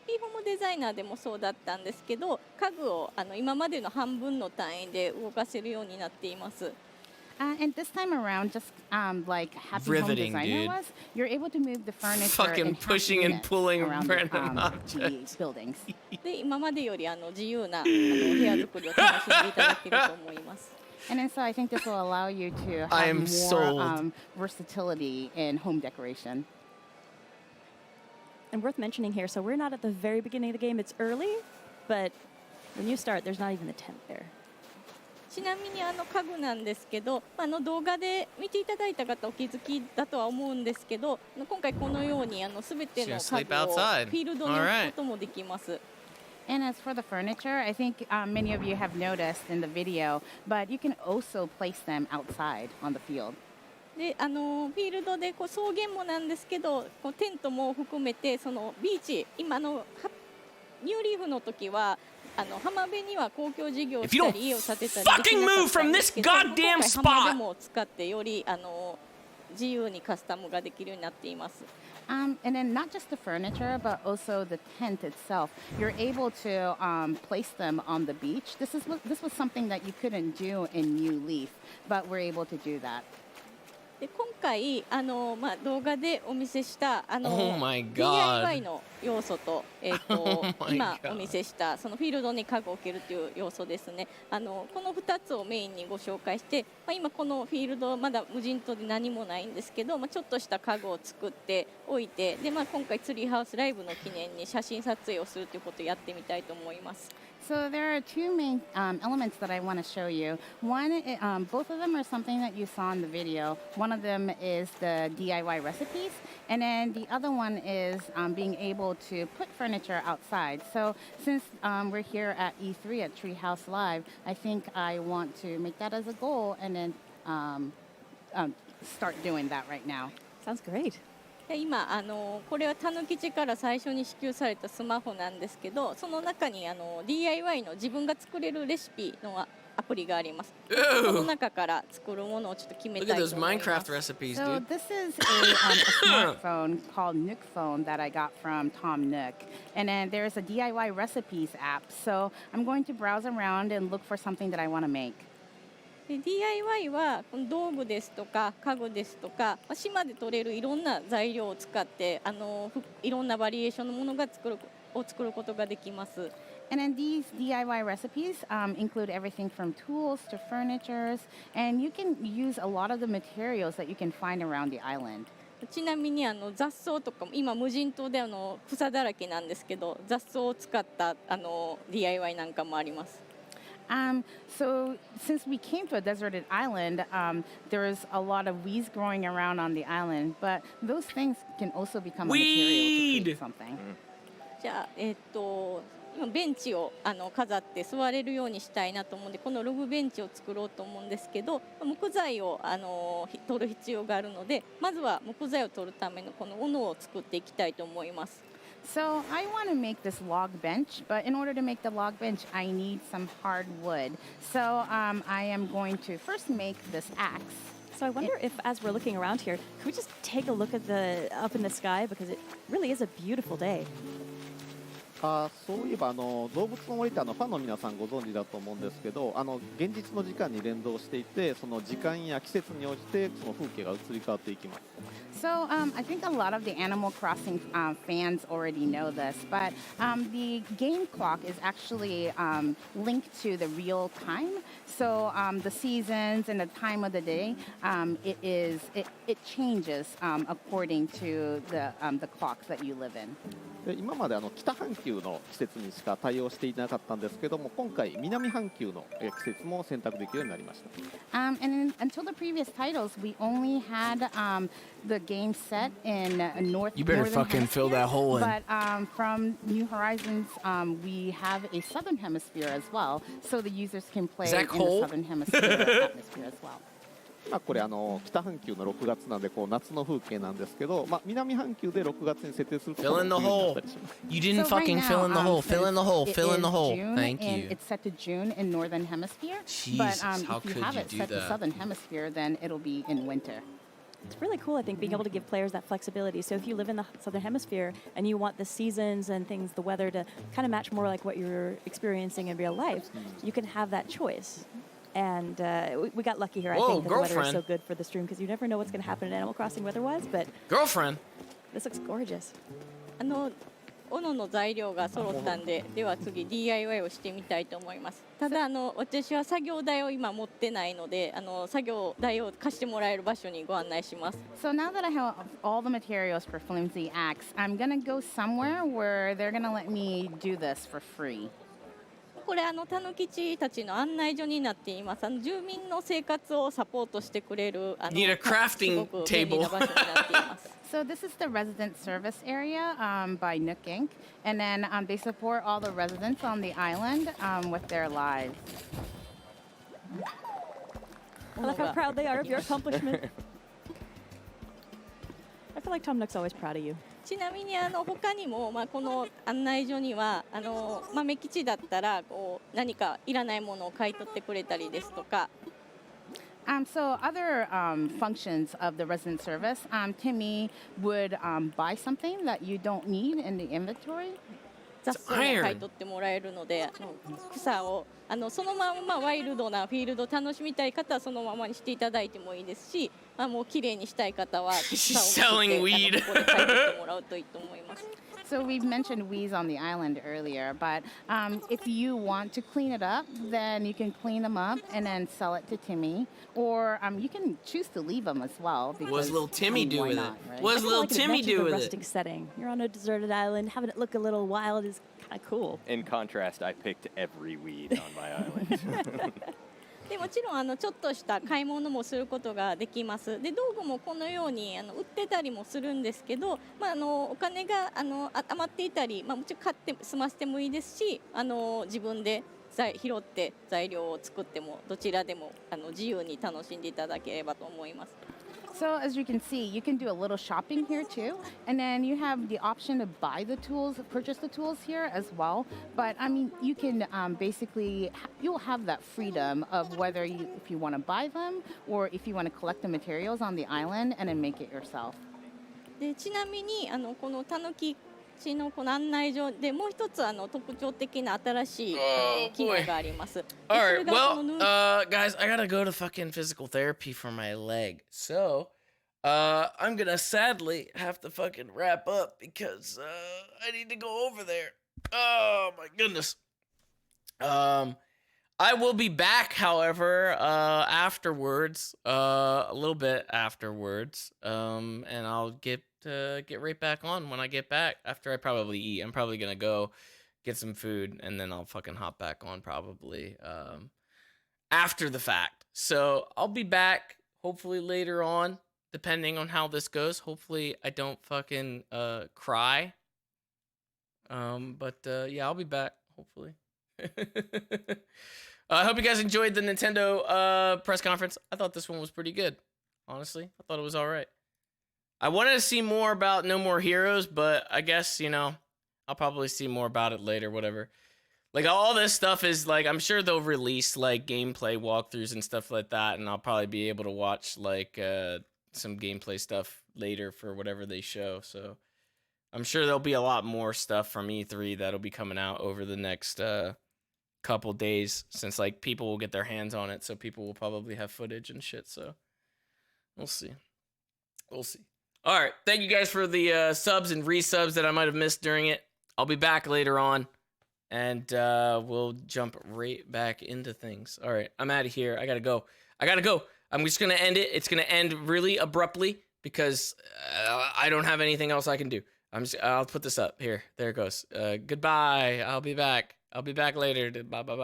ピーホームデザイナーでもそうだったんですけど、家具を今までの半分の単位で動かせるようになっています。And this time around, just like Happy Home Designer was, you're able to move the furniture fucking pushing and pulling around random objects. Buildings. で今までより自由な部屋作りを楽しんでいただけると思います。And then so I think this will allow you to have more versatility in home decoration. And worth mentioning here, so we're not at the very beginning of the game. It's early, but when you start, there's not even a tent there. ちなみに家具なんですけど、動画で見ていただいた方お気づきだとは思うんですけど、今回このようにすべての家具をフィールドに置くこともできます。And as for the furniture, I think many of you have noticed in the video, but you can also place them outside on the field. でフィールドで草原もなんですけど、テントも含めてそのビーチ、今ニューリーフの時は浜辺には公共事業をしたり家を建てたりできなかったんですけど、今回浜辺も使ってより自由にカスタムができるようになっています。And then not just the furniture, but also the tent itself. You're able to place them on the beach. This was something that you couldn't do in New Leaf, but we're able to do that. で今回動画でお見せしたOh my God. DIY の要素と、Oh my 今 God. お見せしたそのフィールドに家具を置けるという要素ですね。この2つをメインにご紹介して、今このフィールドまだ無人島で何もないんですけど、ちょっとした家具を作っておいて、で今回ツリーハウスライブの記念に写真撮影をするということをやってみたいと思います。So there are two main elements that I want to show you. One, both of them are something that you saw in the video. One of them is the DIY recipes, and then the other one is being able to put furniture outside. So since we're here at E3 at Treehouse Live, I think I want to make that as a goal and then start doing that right now. Sounds great. 今これはたぬきちから最初に支給されたスマホなんですけど、その中にDIY の自分が作れるレシピのアプリがあります。その中から作るものをちょっと決めたいと思います。Look at those Minecraft recipes, So dude. this is a smartphone called Nook Phone that I got from Tom Nook. And then there's a DIY recipes app. So I'm going to browse around and look for something that I want to make. DIY はこの道具ですとか家具ですとか島で取れるいろんな材料を使っていろんなバリエーションのものが作ることができます。And then these DIY recipes include everything from tools to furnitures, and you can use a lot of the materials that you can find around the island. ちなみに雑草とかも今無人島で草だらけなんですけど、雑草を使ったDIY なんかもあります。So since we came to a deserted island, there's a lot of weeds growing around on the island, but those things can also become a material to create something. じゃあ今ベンチを飾って座れるようにしたいなと思うんで、このログベンチを作ろうと思うんですけど、木材を取る必要があるので、まずは木材を取るためのこの斧を作っていきたいと思います。So I want to make this log bench, but in order to make the log bench, I need some hardwood. So I am going to first make this axe. So I wonder if, as we're looking around here, could we just take a look at up in the sky, because it really is a beautiful day. そういえば動物の森ってファンの皆さんご存知だと思うんですけど、現実の時間に連動していて、その時間や季節に応じてその風景が移り変わっていきます。So I think a lot of the Animal Crossing fans already know this, but the game clock is actually linked to the real time. So the seasons and the time of the day, it changes according to the clocks that you live in. で今まで北半球の季節にしか対応していなかったんですけども、今回南半球の季節も選択できるようになりました。And until the previous titles, we only had the game set in Northern You better fucking fill that hole in. But from New Horizons, we have a Southern Hemisphere as well, so the users can play in the Southern Hemisphere atmosphere as well. これ北半球の6月なんで夏の風景なんですけど、南半球で6月に設定すると Fill in the hole. You didn't fucking fill in the hole. Fill in the hole. Fill in the hole. Thank you. It's set to June in Northern Hemisphere. Jesus, but how if you could have you it do set to that? Southern Hemisphere, then it'll be in winter. It's really cool, I think, being able to give players that flexibility. So if you live in the Southern Hemisphere and you want the seasons and things, the weather to kind of match more like what you're experiencing in real life, you can have that choice. And we got lucky here, I think, that the weather is so good for the stream, because you never know what's going to happen in Animal Crossing weather-wise, but... Girlfriend! This looks gorgeous. 斧の材料が揃ったんで、では次 DIY をしてみたいと思います。ただ私は作業台を今持ってないので、作業台を貸してもらえる場所にご案内します。So now that I have all the materials for Flimsy Axe, I'm gonna go somewhere where they're gonna let me do this for free. これたぬきちたちの案内所になっています。住民の生活をサポートしてくれるNeed a crafting すごく便利な場所になっています。So this is the resident service area by Nook Inc. And then they support all the residents on the island with their lives. I love how proud they are of your accomplishment. I feel like Tom Nook's always proud of you. ちなみに他にも、この案内所には豆吉だったら何かいらないものを買い取ってくれたりですとか。So other functions of the resident service, Timmy would buy something that you don't need in the inventory. 雑草を買い取ってもらえるので、草をそのままワイルドなフィールドを楽しみたい方はそのままにしていただいてもいいですし、もう綺麗にしたい方は草を持ってここで買い取ってもらうといいと思います。So we've mentioned weeds on the island earlier, but if you want to clean it up, then you can clean them up and then sell it to Timmy, or you can choose to leave them as well. What does little Timmy do with it? Right? What does little Timmy do with it? Rustic setting. You're on a deserted island, having it look a little wild is kind of cool. In contrast, I picked every weed on my island. でもちろんちょっとした買い物もすることができます。で道具もこのように売ってたりもするんですけど、お金が余っていたり、もちろん買って済ませてもいいですし、自分で拾って材料を作ってもどちらでも自由に楽しんでいただければと思います。So as you can see, you can do a little shopping here too, and then you have the option to buy the tools, purchase the tools here as well. But I mean, you can basically, you'll have that freedom of whether if you want to buy them or if you want to collect the materials on the island and then make it yourself. でちなみにこのたぬき地のこの案内所でもう一つ特徴的な新しい機能があります。All right, well, guys, I gotta go to fucking physical therapy for my leg. So, I'm gonna sadly have to fucking wrap up because I need to go over there. Oh my goodness. I will be back, however, afterwards, a little bit afterwards, and I'll get right back on when I get back after I probably eat. I'm probably gonna go get some food and then I'll fucking hop back on probably after the fact. So I'll be back hopefully later on, depending on how this goes. Hopefully I don't fucking cry. But yeah, I'll be back hopefully. I hope you guys enjoyed the Nintendo press conference. I thought this one was pretty good. Honestly, I thought it was all right. I wanted to see more about No More Heroes, but I guess, you know, I'll probably see more about it later, whatever. Like, all this stuff is, like, I'm sure they'll release, like, gameplay walkthroughs and stuff like that, and I'll probably be able to watch, like, some gameplay stuff later for whatever they show, so I'm sure there'll be a lot more stuff from E3 that'll be coming out over the next couple days, since, like, people will get their hands on it, so people will probably have footage and shit, so we'll see. We'll see. All right, thank you guys for the subs and resubs that I might have missed during it. I'll be back later on, and we'll jump right back into things. All right, I'm out of here. I gotta go. I'm just gonna end it. It's gonna end really abruptly because I don't have anything else I can do. I'll put this up here. There it goes. Goodbye. I'll be back. I'll be back later. Bye. Bye.